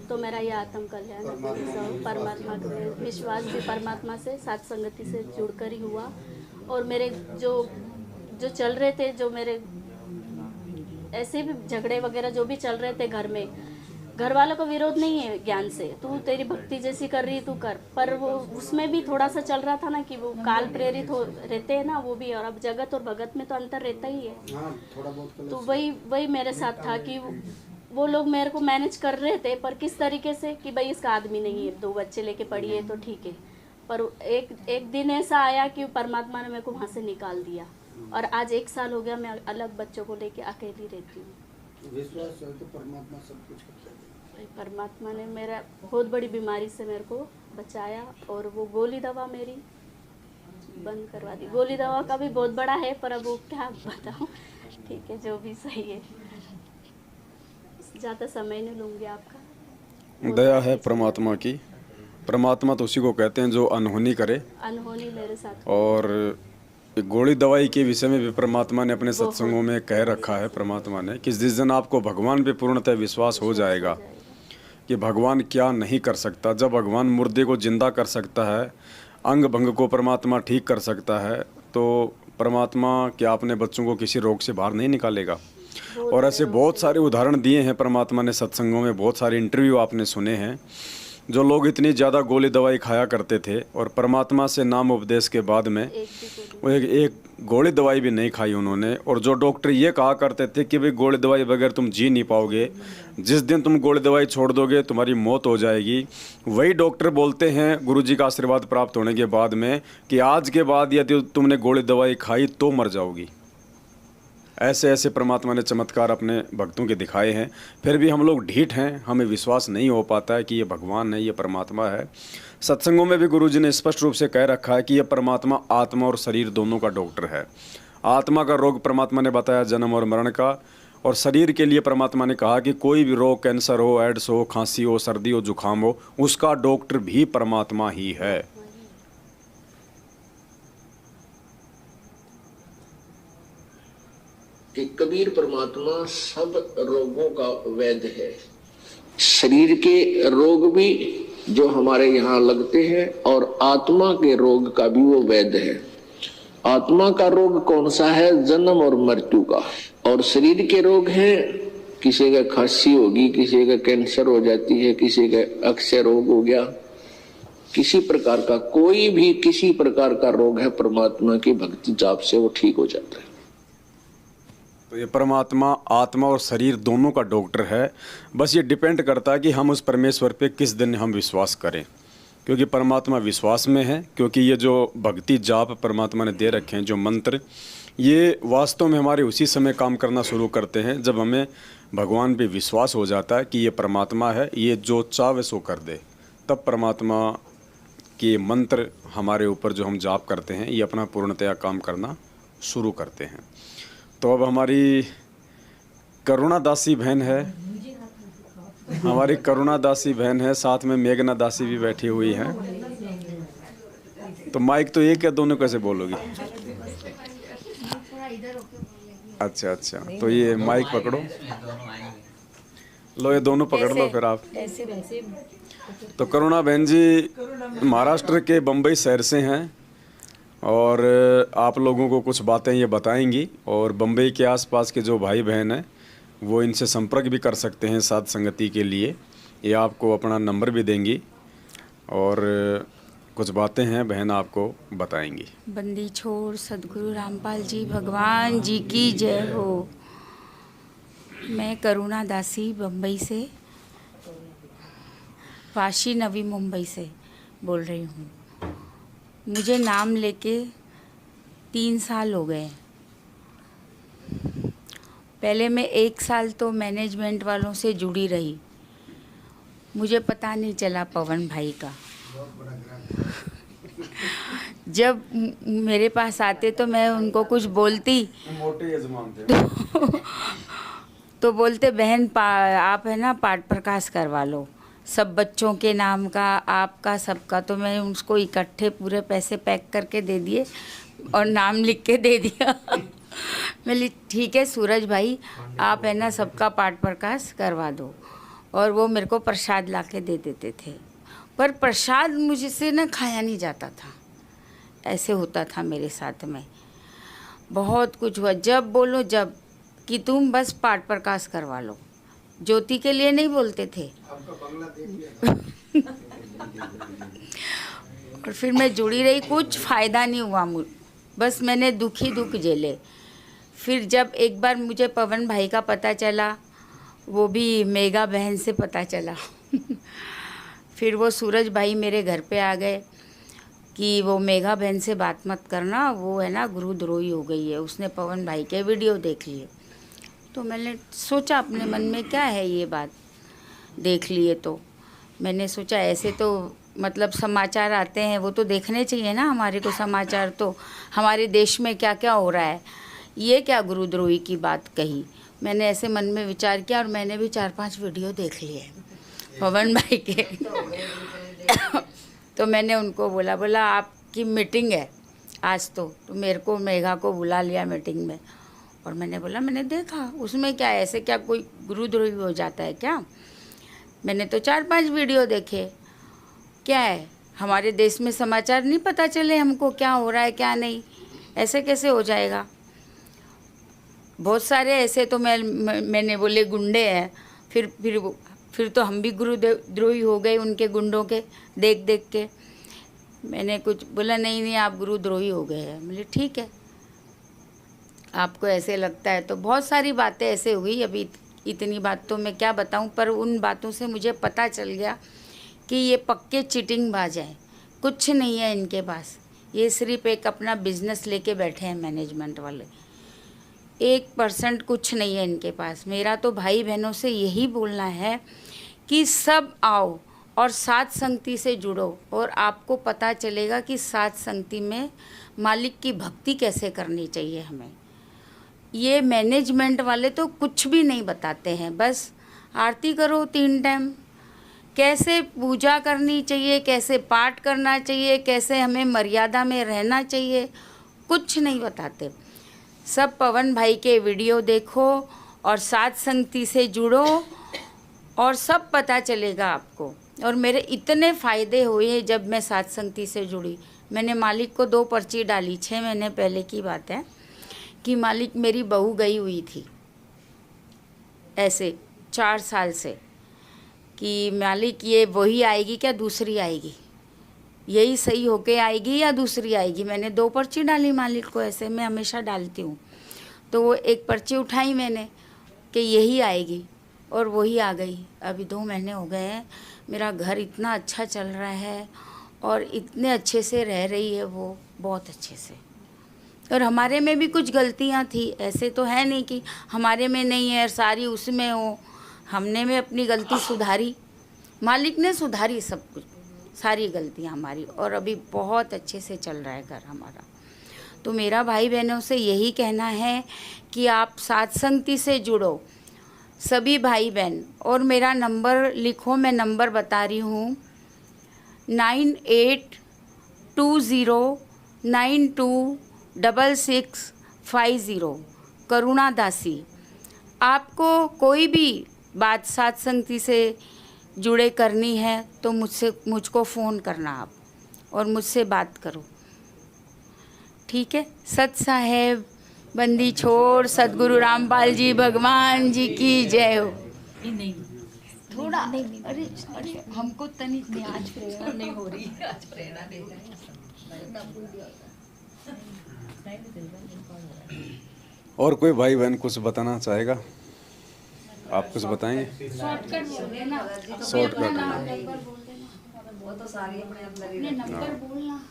तो मेरा ये आत्म कल्याण सब परमात्मा के विश्वास भी परमात्मा से साथ संगति से जुड़कर ही हुआ। और मेरे जो चल रहे थे, जो मेरे ऐसे भी झगड़े वगैरह जो भी चल रहे थे घर में, घर वालों का विरोध नहीं है ज्ञान से, तू तेरी भक्ति जैसी कर रही तू कर, पर वो उसमें भी थोड़ा सा चल रहा था ना कि वो काल प्रेरित हो रहते हैं ना वो भी, और अब जगत और भगत में तो अंतर रहता ही है। थोड़ा बहुत तो वही मेरे साथ था कि वो लोग मेरे को मैनेज कर रहे थे, पर किस तरीके से कि भाई इसका आदमी नहीं है, 2 बच्चे लेके पड़ी है तो ठीक है। पर एक दिन ऐसा आया कि परमात्मा ने मेरे को वहाँ से निकाल दिया, और आज 1 साल हो गया मैं अलग बच्चों को लेके अकेली रहती हूँ। विश्वास है तो परमात्मा सब कुछ करता है। परमात्मा ने मेरा बहुत बड़ी बीमारी से मेरे को बचाया, और वो गोली दवा मेरी बंद करवा दी। गोली दवा का भी बहुत बड़ा है, पर अब वो क्या बताऊँ, ठीक है जो भी सही है, ज़्यादा समय नहीं लूँगी आपका। दया है परमात्मा की। परमात्मा तो उसी को कहते हैं जो अनहोनी करे। अनहोनी मेरे साथ। और गोली दवाई के विषय में भी परमात्मा ने अपने सत्संगों में कह रखा है परमात्मा ने कि जिस दिन आपको भगवान पे पूर्णतः विश्वास हो जाएगा कि भगवान क्या नहीं कर सकता, जब भगवान मुर्दे को जिंदा कर सकता है, अंग भंग को परमात्मा ठीक कर सकता है, तो परमात्मा क्या अपने बच्चों को किसी रोग से बाहर नहीं निकालेगा। और ऐसे बहुत सारे उदाहरण दिए हैं परमात्मा ने सत्संगों में, बहुत सारे इंटरव्यू आपने सुने हैं। जो लोग इतनी ज़्यादा गोली दवाई खाया करते थे और परमात्मा से नाम उपदेश के बाद में वो एक गोली दवाई भी नहीं खाई उन्होंने। और जो डॉक्टर ये कहा करते थे कि भाई गोली दवाई बगैर तुम जी नहीं पाओगे, जिस दिन तुम गोली दवाई छोड़ दोगे तुम्हारी मौत हो जाएगी, वही डॉक्टर बोलते हैं गुरुजी का आशीर्वाद प्राप्त होने के बाद में कि आज के बाद यदि तुमने गोली दवाई खाई तो मर जाओगी। ऐसे ऐसे परमात्मा ने चमत्कार अपने भक्तों के दिखाए हैं, फिर भी हम लोग ढीठ हैं, हमें विश्वास नहीं हो पाता है कि ये भगवान है, ये परमात्मा है। सत्संगों में भी गुरु जी ने स्पष्ट रूप से कह रखा है कि ये परमात्मा आत्मा और शरीर दोनों का डॉक्टर है। आत्मा का रोग परमात्मा ने बताया जन्म और मरण का, और शरीर के लिए परमात्मा ने कहा कि कोई भी रोग, कैंसर हो, एड्स हो, खांसी हो, सर्दी हो, जुकाम हो, उसका डॉक्टर भी परमात्मा ही है। कि कबीर परमात्मा सब रोगों का वैद्य है। शरीर के रोग भी जो हमारे यहाँ लगते हैं और आत्मा के रोग का भी वो वैद्य है। आत्मा का रोग कौन सा है? जन्म और मृत्यु का। और शरीर के रोग हैं, किसी का खांसी होगी, किसी का कैंसर हो जाती है, किसी का अक्षय रोग हो गया, किसी प्रकार का कोई भी किसी प्रकार का रोग है, परमात्मा की भक्ति जाप से वो ठीक हो जाता है। तो ये परमात्मा आत्मा और शरीर दोनों का डॉक्टर है। बस ये डिपेंड करता है कि हम उस परमेश्वर पे किस दिन हम विश्वास करें, क्योंकि परमात्मा विश्वास में है। क्योंकि ये जो भक्ति जाप परमात्मा ने दे रखे हैं, जो मंत्र, ये वास्तव में हमारे उसी समय काम करना शुरू करते हैं जब हमें भगवान पे विश्वास हो जाता है कि ये परमात्मा है, ये जो चाहे सो कर दे। तब परमात्मा के मंत्र हमारे ऊपर जो हम जाप करते हैं, ये अपना पूर्णतया काम करना शुरू करते हैं। तो अब हमारी करुणा दासी बहन है, हमारी करुणा दासी बहन है, साथ में मेघना दासी भी बैठी हुई है। तो माइक तो एक या दोनों कैसे बोलोगी? अच्छा, तो ये माइक पकड़ो, लो ये दोनों पकड़ लो फिर आप। तो करुणा बहन जी महाराष्ट्र के बम्बई शहर से हैं और आप लोगों को कुछ बातें ये बताएंगी, और बम्बई के आसपास के जो भाई बहन हैं वो इनसे संपर्क भी कर सकते हैं साथ संगति के लिए। ये आपको अपना नंबर भी देंगी और कुछ बातें हैं बहन आपको बताएंगी। बंदी छोड़ सदगुरु रामपाल जी भगवान जी की जय हो। मैं करुणा दासी बम्बई से, वाशी नवी मुंबई से बोल रही हूँ। मुझे नाम लेके 3 साल हो गए। पहले मैं 1 साल तो मैनेजमेंट वालों से जुड़ी रही, मुझे पता नहीं चला पवन भाई का। जब मेरे पास आते तो मैं उनको कुछ बोलती तो बोलते बहन आप है ना पाठ प्रकाश करवा लो, सब बच्चों के नाम का, आपका, सबका। तो मैं उसको इकट्ठे पूरे पैसे पैक करके दे दिए और नाम लिख के दे दिया। मैं ठीक है सूरज भाई, आप है ना सबका पाठ प्रकाश करवा दो। और वो मेरे को प्रसाद ला के दे देते थे, पर प्रसाद मुझसे ना खाया नहीं जाता था। ऐसे होता था मेरे साथ में। बहुत कुछ हुआ, जब बोलो जब कि तुम बस पाठ प्रकाश करवा लो। ज्योति के लिए नहीं बोलते थे। और फिर मैं जुड़ी रही, कुछ फ़ायदा नहीं हुआ बस मैंने दुख ही दुख झेले। फिर जब एक बार मुझे पवन भाई का पता चला, वो भी मेघा बहन से पता चला फिर वो सूरज भाई मेरे घर पे आ गए कि वो मेघा बहन से बात मत करना, वो है ना गुरुद्रोही हो गई है, उसने पवन भाई के वीडियो देख लिए। तो मैंने सोचा अपने मन में क्या है ये बात, देख लिए तो मैंने सोचा ऐसे तो मतलब समाचार आते हैं, वो तो देखने चाहिए ना हमारे को समाचार, तो हमारे देश में क्या क्या हो रहा है, ये क्या गुरुद्रोही की बात कही। मैंने ऐसे मन में विचार किया और मैंने भी 4-5 वीडियो देख लिए पवन भाई के तो मैंने उनको बोला आपकी मीटिंग है आज तो मेरे को मेघा को बुला लिया मीटिंग में। और मैंने बोला मैंने देखा उसमें क्या है, ऐसे क्या कोई गुरुद्रोही हो जाता है क्या। मैंने तो 4-5 वीडियो देखे, क्या है हमारे देश में समाचार नहीं पता चले हमको क्या हो रहा है क्या नहीं, ऐसे कैसे हो जाएगा। बहुत सारे ऐसे तो मैंने बोले गुंडे हैं, फिर तो हम भी गुरुद्रोही हो गए उनके गुंडों के देख देख के। मैंने कुछ बोला नहीं आप गुरुद्रोही हो गए हैं। बोले ठीक है आपको ऐसे लगता है। तो बहुत सारी बातें ऐसे हुई, अभी इतनी बात तो मैं क्या बताऊं, पर उन बातों से मुझे पता चल गया कि ये पक्के चीटिंगबाज हैं, कुछ नहीं है इनके पास। ये सिर्फ एक अपना बिजनेस लेके बैठे हैं मैनेजमेंट वाले। 1% कुछ नहीं है इनके पास। मेरा तो भाई बहनों से यही बोलना है कि सब आओ और साथ संगति से जुड़ो, और आपको पता चलेगा कि साथ संगति में मालिक की भक्ति कैसे करनी चाहिए हमें। ये मैनेजमेंट वाले तो कुछ भी नहीं बताते हैं, बस आरती करो 3 टाइम, कैसे पूजा करनी चाहिए, कैसे पाठ करना चाहिए, कैसे हमें मर्यादा में रहना चाहिए, कुछ नहीं बताते। सब पवन भाई के वीडियो देखो और साथ संगति से जुड़ो और सब पता चलेगा आपको। और मेरे इतने फ़ायदे हुए जब मैं साथ संगति से जुड़ी। मैंने मालिक को 2 पर्ची डाली, 6 महीने पहले की बात है, कि मालिक मेरी बहू गई हुई थी ऐसे 4 साल से, कि मालिक ये वही आएगी क्या दूसरी आएगी, यही सही होके आएगी या दूसरी आएगी। मैंने 2 पर्ची डाली मालिक को, ऐसे मैं हमेशा डालती हूँ। तो वो 1 पर्ची उठाई मैंने कि यही आएगी, और वही आ गई। अभी 2 महीने हो गए हैं, मेरा घर इतना अच्छा चल रहा है और इतने अच्छे से रह रही है वो, बहुत अच्छे से। और हमारे में भी कुछ गलतियाँ थी, ऐसे तो है नहीं कि हमारे में नहीं है सारी उसमें हो। हमने में अपनी गलती सुधारी, मालिक ने सुधारी सब कुछ, सारी गलतियाँ हमारी, और अभी बहुत अच्छे से चल रहा है घर हमारा। तो मेरा भाई बहनों से यही कहना है कि आप साथ संगति से जुड़ो, सभी भाई बहन। और मेरा नंबर लिखो, मैं नंबर बता रही हूँ, 9820926650, करुणा दासी। आपको कोई भी बात साथ संगति से जुड़े करनी है तो मुझको फ़ोन करना आप, और मुझसे बात करो, ठीक है। सत साहेब बंदी छोड़ सतगुरु रामपाल जी भगवान जी की जय हो। नहीं थोड़ा अरे हमको तनिक नहीं, आज प्रेरणा नहीं हो रही, आज प्रेरणा नहीं हो रही। और कोई भाई बहन कुछ बताना चाहेगा? आप कुछ बताएंगे? शॉर्टकट बोल देना, शॉर्टकट नंबर बोल देना, वो तो सारी अपने अंदर ही नंबर बोलना,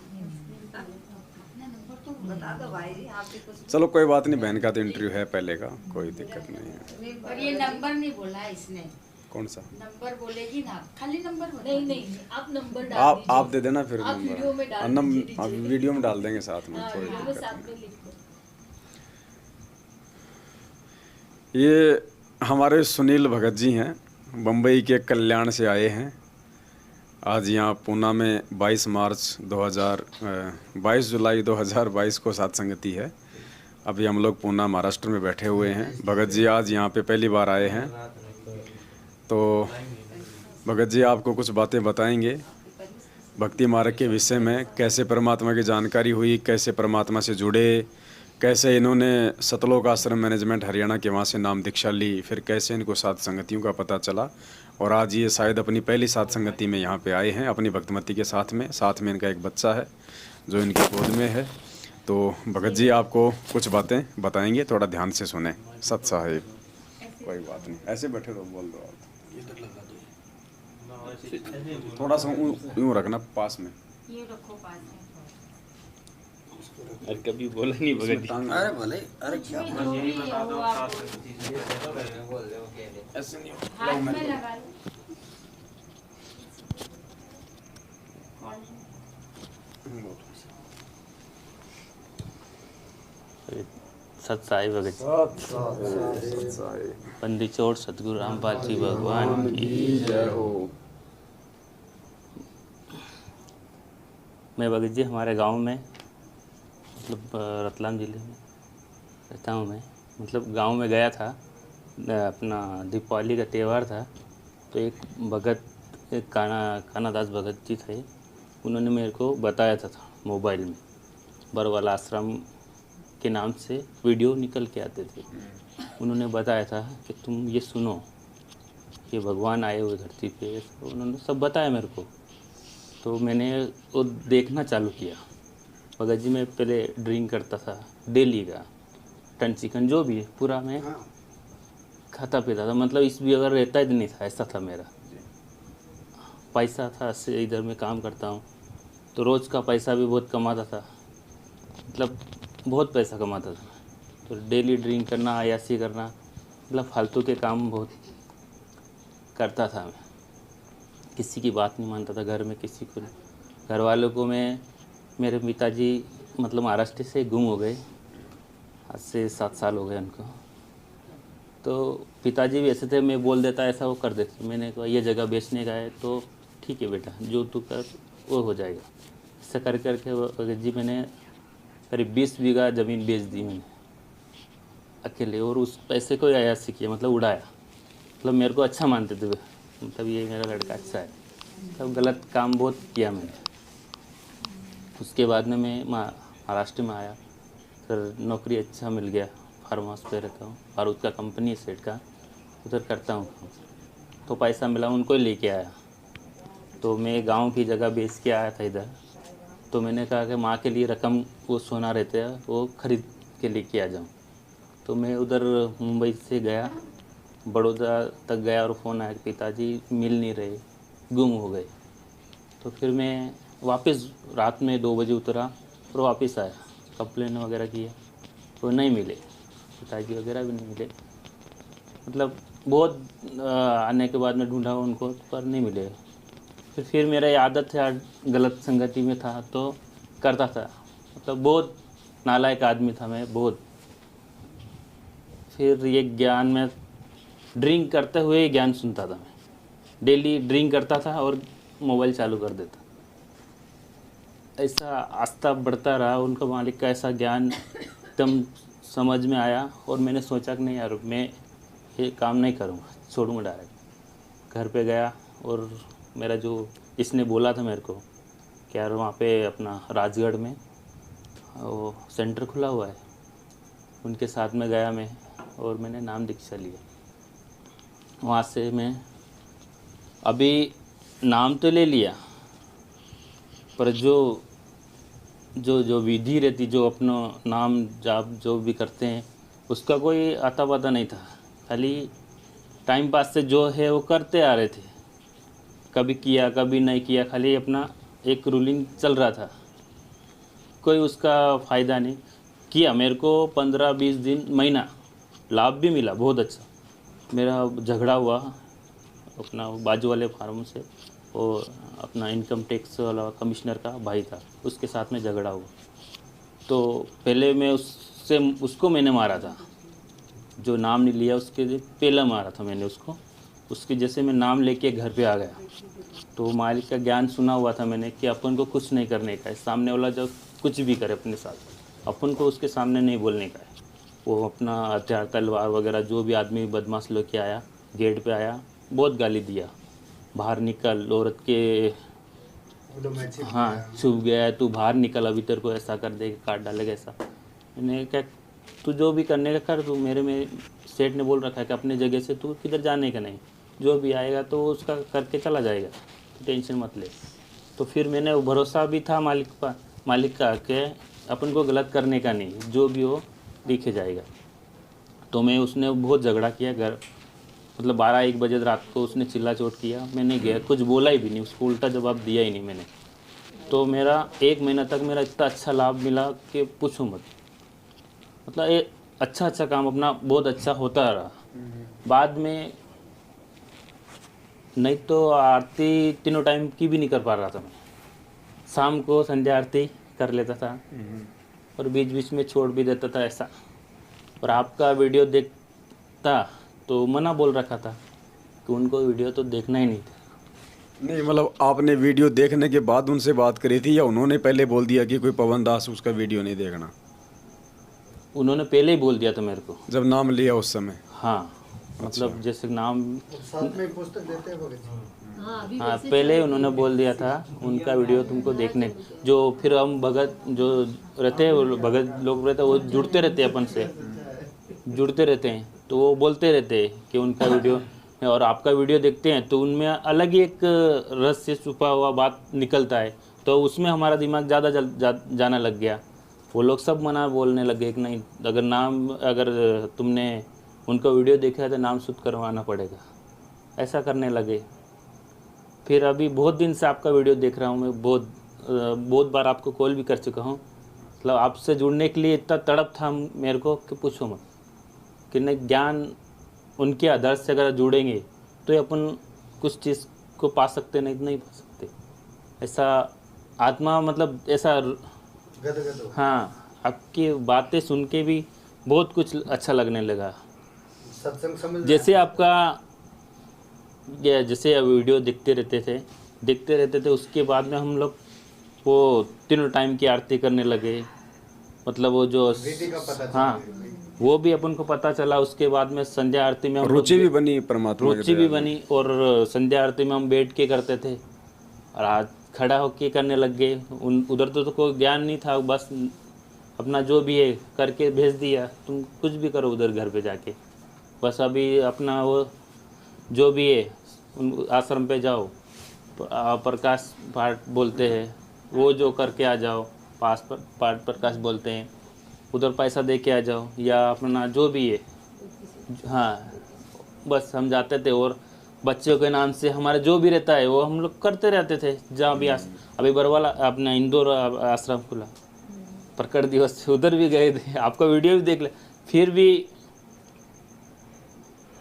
नंबर तो बता दो भाई जी, आप भी कुछ। चलो कोई बात नहीं, बहन का तो इंटरव्यू है पहले का, कोई दिक्कत नहीं है। और ये नंबर नहीं बोला है इसने, कौन सा नंबर बोलेगी ना, खाली नंबर नहीं आप नंबर डाल आप दे देना फिर आप वीडियो में डाल नंबर, आप वीडियो में डाल देंगे साथ में, कोई वीडियो में दिक्कत साथ नहीं। में लिख दो। ये हमारे सुनील भगत जी हैं, बम्बई के कल्याण से आए हैं। आज यहाँ पूना में 22 जुलाई 2022 को साथ संगति है। अभी हम लोग पूना महाराष्ट्र में बैठे हुए हैं। भगत जी आज यहाँ पे पहली बार आए हैं, तो भगत जी आपको कुछ बातें बताएंगे भक्ति मार्ग के विषय में, कैसे परमात्मा की जानकारी हुई, कैसे परमात्मा से जुड़े, कैसे इन्होंने सतलोक आश्रम मैनेजमेंट हरियाणा के वहाँ से नाम दीक्षा ली, फिर कैसे इनको साथ संगतियों का पता चला, और आज ये शायद अपनी पहली साथ संगति में यहाँ पे आए हैं अपनी भक्तमती के साथ में इनका एक बच्चा है जो इनकी गोद में है। तो भगत जी आपको कुछ बातें बताएंगे, थोड़ा ध्यान से सुने। सत साहिब। कोई बात नहीं, ऐसे बैठे रहो, बोल दो आप, थोड़ा सा यूँ रखना पास में। ये रखो पास में। अरे कभी बोला नहीं भगत जी। अरे भले, अरे क्या हाथ में लगा लो। सत साई भगत जी, बंदी छोड़ सतगुरु रामपाल जी भगवान की जय हो। मैं भगत जी हमारे गांव में, मतलब रतलाम जिले में रहता हूँ मैं। मतलब गांव में गया था, अपना दीपावली का त्यौहार था, तो एक भगत, एक कानादास भगत जी थे, उन्होंने मेरे को बताया था मोबाइल में, बरवाला आश्रम के नाम से वीडियो निकल के आते थे। उन्होंने बताया था कि तुम ये सुनो, ये भगवान आए हुए धरती पे, तो उन्होंने सब बताया मेरे को। तो मैंने वो देखना चालू किया। भगत जी मैं पहले ड्रिंक करता था डेली का, टन चिकन जो भी है पूरा मैं खाता पीता था, मतलब इस भी अगर रहता ही नहीं था, ऐसा था मेरा। पैसा था से इधर मैं काम करता हूँ, तो रोज़ का पैसा भी बहुत कमाता था, मतलब बहुत पैसा कमाता था। तो डेली ड्रिंक करना, अयासी करना, मतलब फालतू के काम बहुत करता था मैं। किसी की बात नहीं मानता था घर में, किसी को नहीं। घर वालों को मेरे पिताजी मतलब महाराष्ट्र से गुम हो गए, आज से 7 साल हो गए उनको। तो पिताजी भी ऐसे थे, मैं बोल देता ऐसा वो कर देते। मैंने कहा ये जगह बेचने का है तो ठीक है बेटा, जो तू कर वो हो जाएगा। ऐसा कर करके जी मैंने करीब 20 बीघा ज़मीन बेच दी मैंने अकेले, और उस पैसे को अयासी किया, मतलब उड़ाया। मतलब मेरे को अच्छा मानते थे, मतलब ये मेरा लड़का अच्छा है। तब गलत काम बहुत किया मैंने। उसके बाद में मैं महाराष्ट्र में आया, फिर नौकरी अच्छा मिल गया, फार्म हाउस पे रहता हूँ, बारूद का कंपनी है सेट का, उधर करता हूँ। तो पैसा मिला, उनको ही लेके आया। तो मैं गांव की जगह बेच के आया था इधर। तो मैंने कहा कि माँ के लिए रकम, वो सोना रहते हैं वो ख़रीद के लेके आ जाऊँ। तो मैं उधर मुंबई से गया, बड़ौदा तक गया, और फ़ोन आया कि पिताजी मिल नहीं रहे, गुम हो गए। तो फिर मैं वापस रात में 2 बजे उतरा और वापस आया, कंप्लेन वगैरह किया, तो नहीं मिले पिताजी वगैरह भी नहीं मिले। मतलब बहुत आने के बाद में ढूंढा उनको, पर नहीं मिले। फिर मेरा ये आदत है, गलत संगति में था तो करता था, मतलब बहुत नालायक आदमी था मैं बहुत। फिर ये ज्ञान में ड्रिंक करते हुए ज्ञान सुनता था मैं, डेली ड्रिंक करता था और मोबाइल चालू कर देता। ऐसा आस्था बढ़ता रहा, उनका मालिक का ऐसा ज्ञान एकदम समझ में आया, और मैंने सोचा कि नहीं यार मैं ये काम नहीं करूँगा, छोड़ूंगा डायरेक्ट। घर पे गया और मेरा जो इसने बोला था मेरे को कि यार वहाँ पे अपना राजगढ़ में वो सेंटर खुला हुआ है, उनके साथ में गया मैं और मैंने नाम दीक्षा लिया। वहाँ से मैं अभी नाम तो ले लिया, पर जो विधि रहती, जो अपना नाम जाप जो भी करते हैं, उसका कोई आता पता नहीं था। खाली टाइम पास से जो है वो करते आ रहे थे, कभी किया कभी नहीं किया, खाली अपना एक रूलिंग चल रहा था, कोई उसका फ़ायदा नहीं किया। मेरे को 15-20 दिन महीना लाभ भी मिला, बहुत अच्छा। मेरा झगड़ा हुआ अपना बाजू वाले फार्म से, और अपना इनकम टैक्स वाला कमिश्नर का भाई था, उसके साथ में झगड़ा हुआ। तो पहले मैं उसको मैंने मारा था, जो नाम नहीं लिया उसके पहले मारा था मैंने उसको। उसके जैसे मैं नाम लेके घर पे आ गया, तो मालिक का ज्ञान सुना हुआ था मैंने कि अपन को कुछ नहीं करने का है, सामने वाला जब कुछ भी करे अपने साथ, अपन को उसके सामने नहीं बोलने का है। वो अपना हथियार तलवार वगैरह जो भी आदमी बदमाश लेके आया, गेट पे आया, बहुत गाली दिया, बाहर निकल, औरत के हाँ छुप गया है, तू बाहर निकल, अभी तेरे को ऐसा कर देगा, काट डालेगा ऐसा। मैंने क्या, तू जो भी करने का कर, तू मेरे में सेठ ने बोल रखा है कि अपने जगह से तू किधर जाने का नहीं, जो भी आएगा तो उसका करके चला जाएगा, तो टेंशन मत ले। तो फिर मैंने भरोसा भी था मालिक का कि अपन को गलत करने का नहीं, जो भी हो दिखे जाएगा। तो मैं उसने बहुत झगड़ा किया घर, मतलब 12-1 बजे रात को उसने चिल्ला चोट किया। मैंने गया, कुछ बोला ही भी नहीं, उसको उल्टा जवाब दिया ही नहीं मैंने। तो मेरा 1 महीना तक मेरा इतना अच्छा लाभ मिला कि पूछो मत, मतलब ये अच्छा काम अपना बहुत अच्छा होता रहा। बाद में नहीं तो आरती 3 टाइम की भी नहीं कर पा रहा था मैं, शाम को संध्या आरती कर लेता था और बीच बीच में छोड़ भी देता था ऐसा। और आपका वीडियो देखता तो मना बोल रखा था कि उनको वीडियो तो देखना ही नहीं था। नहीं मतलब आपने वीडियो देखने के बाद उनसे बात करी थी, या उन्होंने पहले बोल दिया कि कोई पवन दास उसका वीडियो नहीं देखना? उन्होंने पहले ही बोल दिया था मेरे को, जब नाम लिया उस समय? हाँ, मतलब जैसे नाम साथ में पुस्तक देते हैं भगत जी। हाँ, पहले ही उन्होंने बोल दिया था उनका वीडियो तुमको देखने। जो फिर हम भगत जो रहते हैं, वो भगत लोग रहते हैं, वो जुड़ते रहते हैं, अपन से जुड़ते रहते हैं, तो वो बोलते रहते हैं कि उनका वीडियो और आपका वीडियो देखते हैं तो उनमें अलग ही एक रस से छुपा हुआ बात निकलता है। तो उसमें हमारा दिमाग ज़्यादा जाना लग गया। वो लोग सब मना बोलने लगे कि नहीं, अगर तुमने उनका वीडियो देखा है तो नाम शुद्ध करवाना पड़ेगा, ऐसा करने लगे। फिर अभी बहुत दिन से आपका वीडियो देख रहा हूँ मैं, बहुत बार आपको कॉल भी कर चुका हूँ, मतलब आपसे जुड़ने के लिए इतना तड़प था मेरे को कि पूछो मत, कि नहीं ज्ञान उनके आधार से अगर जुड़ेंगे तो ये अपन कुछ चीज़ को पा सकते, नहीं तो नहीं पा सकते। ऐसा आत्मा मतलब ऐसा गदगद हो। हाँ, आपकी बातें सुन के भी बहुत कुछ अच्छा लगने लगा। सत्संग समझ में जैसे आपका ये जैसे आप वीडियो देखते रहते थे उसके बाद में हम लोग वो तीनों टाइम की आरती करने लगे। मतलब वो जो विधि का पता चला। हाँ, वो भी अपन को पता चला। उसके बाद में संध्या आरती में हम लोग रुचि भी बनी परमात्मा की रुचि भी दया से। बनी, और संध्या आरती में हम बैठ के करते थे और आज खड़ा होके करने लग गए। उधर तो कोई ज्ञान नहीं था, बस अपना जो भी है करके भेज दिया, तुम कुछ भी करो उधर घर पे जाके। बस अभी अपना वो जो भी है उन आश्रम पे जाओ, प्रकाश पाठ बोलते हैं वो जो करके आ जाओ, पाठ प्रकाश बोलते हैं, उधर पैसा दे के आ जाओ, या अपना जो भी है। हाँ, बस हम जाते थे और बच्चों के नाम से हमारा जो भी रहता है वो हम लोग करते रहते थे। जहाँ भी अभी बरवाला अपना इंदौर आश्रम खुला प्रकट दिवस, उधर भी गए थे, आपका वीडियो भी देख ले। फिर भी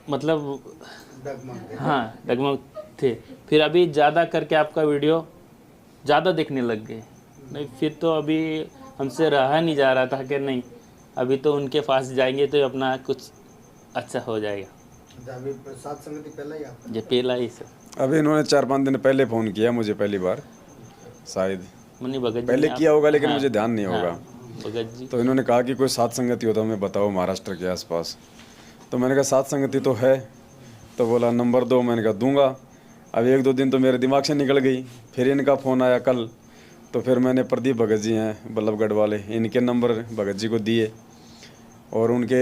मतलब डगमग। हाँ, डगमग थे। फिर अभी ज़्यादा करके आपका वीडियो ज़्यादा देखने लग गए। नहीं, फिर तो अभी हमसे रहा नहीं जा रहा था कि नहीं अभी तो उनके पास जाएंगे तो अपना कुछ अच्छा हो जाएगा। अभी सात संगति पहले ही आपका। ये पहला ही सर अभी इन्होंने 4-5 दिन पहले फ़ोन किया मुझे, पहली बार शायद मनी भगत जी पहले ने किया होगा, लेकिन हाँ, मुझे ध्यान नहीं होगा। भगत जी तो इन्होंने कहा कि कोई सात संगति हो तो हमें बताओ महाराष्ट्र के आसपास। तो मैंने कहा सात संगति तो है। तो बोला नंबर दो, मैंने कहा दूंगा। अब 1-2 दिन तो मेरे दिमाग से निकल गई। फिर इनका फ़ोन आया कल, तो फिर मैंने प्रदीप भगत जी हैं बल्लभगढ़ वाले, इनके नंबर भगत जी को दिए और उनके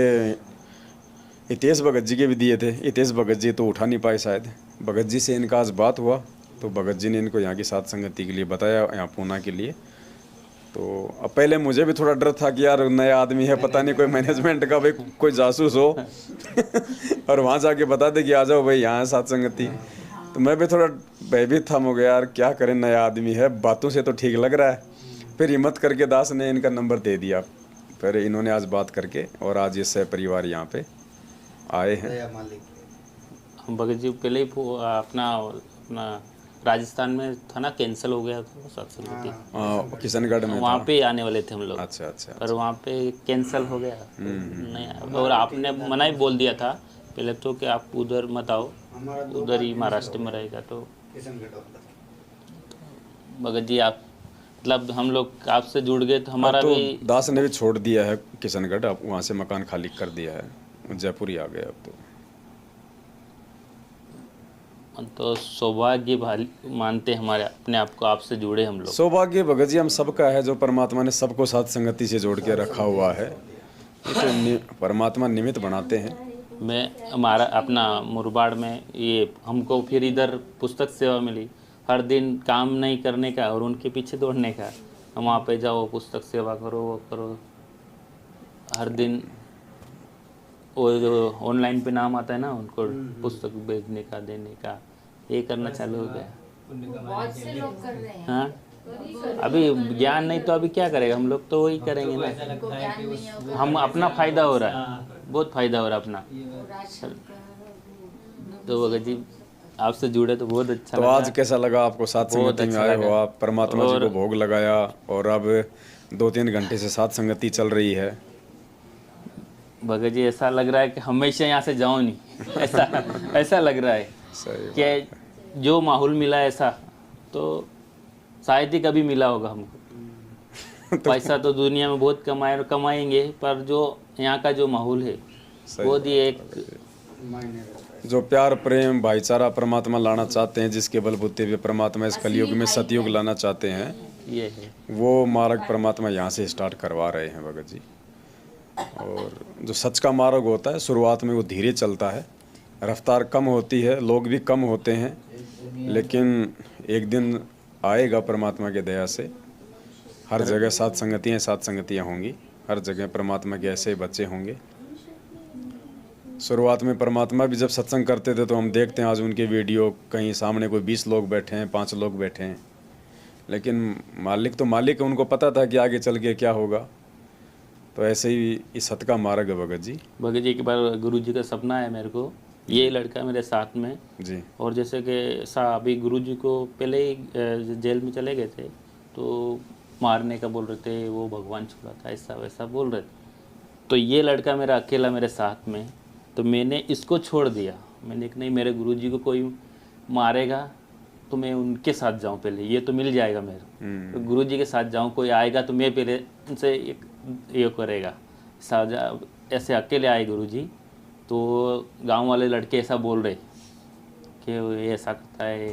हितेश भगत जी के भी दिए थे। हितेश भगत जी तो उठा नहीं पाए शायद। भगत जी से इनका आज बात हुआ तो भगत जी ने इनको यहाँ की सात संगति के लिए बताया, यहाँ पूना के लिए। तो अब पहले मुझे भी थोड़ा डर था कि यार नया आदमी है, पता नहीं कोई मैनेजमेंट का भाई कोई जासूस हो और वहाँ जाके बता दे कि आ जाओ भाई यहाँ है सात संगति। तो मैं भी थोड़ा भयभीत था, हो गया यार क्या करें, नया आदमी है, बातों से तो ठीक लग रहा है। फिर हिम्मत करके दास ने इनका नंबर दे दिया। फिर इन्होंने आज बात करके और आज ये सह परिवार यहाँ पे आए हैं। दया मालिक। हम भगत जी पहले ही अपना राजस्थान में था ना, कैंसिल हो गया था सत्संग, किशनगढ़ में वहाँ था। पे आने वाले थे हम लोग। अच्छा अच्छा। पर वहाँ पे कैंसिल हो गया नहीं, और आपने मना ही बोल दिया था पहले तो कि आप उधर मत आओ, हमारा उधर ही महाराष्ट्र में रहेगा। तो किशनगढ़ वाला। भगत जी आप मतलब हम लोग आपसे जुड़ गए तो हमारा अब तो भी दास ने भी छोड़ दिया है किशनगढ़, अब वहाँ से मकान खाली कर दिया है, जयपुर ही आ गए अब तो सौभाग्य मानते हमारे अपने आप को आपसे जुड़े हम लोग। सौभाग्य भगत जी हम सबका है, जो परमात्मा ने सबको साथ संगति से जोड़ के रखा हुआ है। इसे परमात्मा निमित्त बनाते हैं। मैं हमारा अपना मुरबाड़ में ये हमको फिर इधर पुस्तक सेवा मिली, हर दिन काम नहीं करने का और उनके पीछे दौड़ने का। हम वहाँ पे जाओ, पुस्तक सेवा करो, वो करो, हर दिन वो जो ऑनलाइन पे नाम आता है ना उनको पुस्तक भेजने का, देने का, ये करना चालू हो गया। बहुत से लोग कर रहे हैं। हाँ, अभी ज्ञान नहीं तो अभी क्या करेगा, हम लोग तो वही करेंगे ना। उनको ज्ञान नहीं होगा। हम अपना फायदा हो रहा है, बहुत फायदा हो रहा है अपना। तो भगत जी आपसे जुड़े तो बहुत अच्छा तो लगा। आज कैसा लगा आपको? सात बहुत संगति में अच्छा आए हो लगा। आप, परमात्मा जी को भोग लगाया और अब 2-3 घंटे से सात संगति चल रही है। भगत जी ऐसा लग रहा है कि हमेशा यहाँ से जाऊँ नहीं, ऐसा लग रहा है सही कि जो माहौल मिला ऐसा तो शायद ही कभी मिला होगा हमको। पैसा तो दुनिया में बहुत कमाएंगे, पर जो यहाँ का जो माहौल है वो ही एक मायने रखता है। जो प्यार प्रेम भाईचारा परमात्मा लाना चाहते हैं, जिसके बलबूते पे परमात्मा इस कलयुग में सतयुग लाना चाहते हैं, ये है। वो मार्ग परमात्मा यहाँ से स्टार्ट करवा रहे हैं भगत जी। और जो सच का मार्ग होता है शुरुआत में वो धीरे चलता है, रफ्तार कम होती है, लोग भी कम होते हैं, लेकिन एक दिन आएगा परमात्मा की दया से। हर जगह सात संगतियाँ होंगी, हर जगह परमात्मा के ऐसे बच्चे होंगे। शुरुआत में परमात्मा भी जब सत्संग करते थे तो हम देखते हैं आज उनके वीडियो कहीं सामने कोई 20 लोग बैठे हैं, 5 लोग बैठे हैं, लेकिन मालिक तो मालिक है, उनको पता था कि आगे चल के क्या होगा। तो ऐसे ही इस हद का मार्ग है भगत जी। भगत जी, एक बार गुरु जी का सपना है मेरे को, ये लड़का मेरे साथ में जी। और जैसे कि अभी गुरु जी को पहले ही जेल में चले गए थे तो मारने का बोल रहे थे, वो भगवान छुड़ा था, ऐसा वैसा बोल रहे थे। तो ये लड़का मेरा अकेला मेरे साथ में, तो मैंने इसको छोड़ दिया। मैंने कि नहीं, मेरे गुरु जी को कोई मारेगा तो मैं उनके साथ जाऊं, पहले ये तो मिल जाएगा मेरे, तो गुरु जी के साथ जाऊं, कोई आएगा तो मैं पहले उनसे ये करेगा। ऐसे अकेले आए गुरु जी, तो गांव वाले लड़के ऐसा बोल रहे कि ये ऐसा करता है,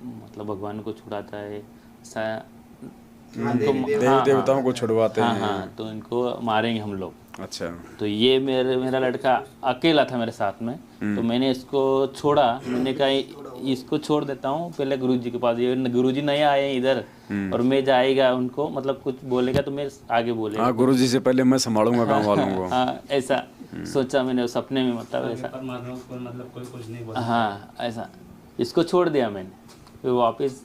मतलब भगवान को छुड़ाता है, ऐसा देवी देवताओं को छुड़वाते हैं। हाँ, तो इनको मारेंगे हम लोग। अच्छा। तो ये मेरा लड़का अकेला था मेरे साथ में, तो मैंने इसको छोड़ा। मैंने कहा इसको छोड़ देता हूँ पहले गुरुजी के पास, ये गुरुजी नहीं आए इधर और मैं जाएगा उनको, मतलब कुछ बोलेगा तो मैं आगे बोलेगा। हाँ, गुरुजी से पहले मैं संभालूंगा गांव वालों को। हाँ, ऐसा सोचा मैंने सपने में, मतलब ऐसा मतलब कोई कुछ नहीं बोला। हाँ, ऐसा इसको छोड़ दिया मैंने, फिर वापस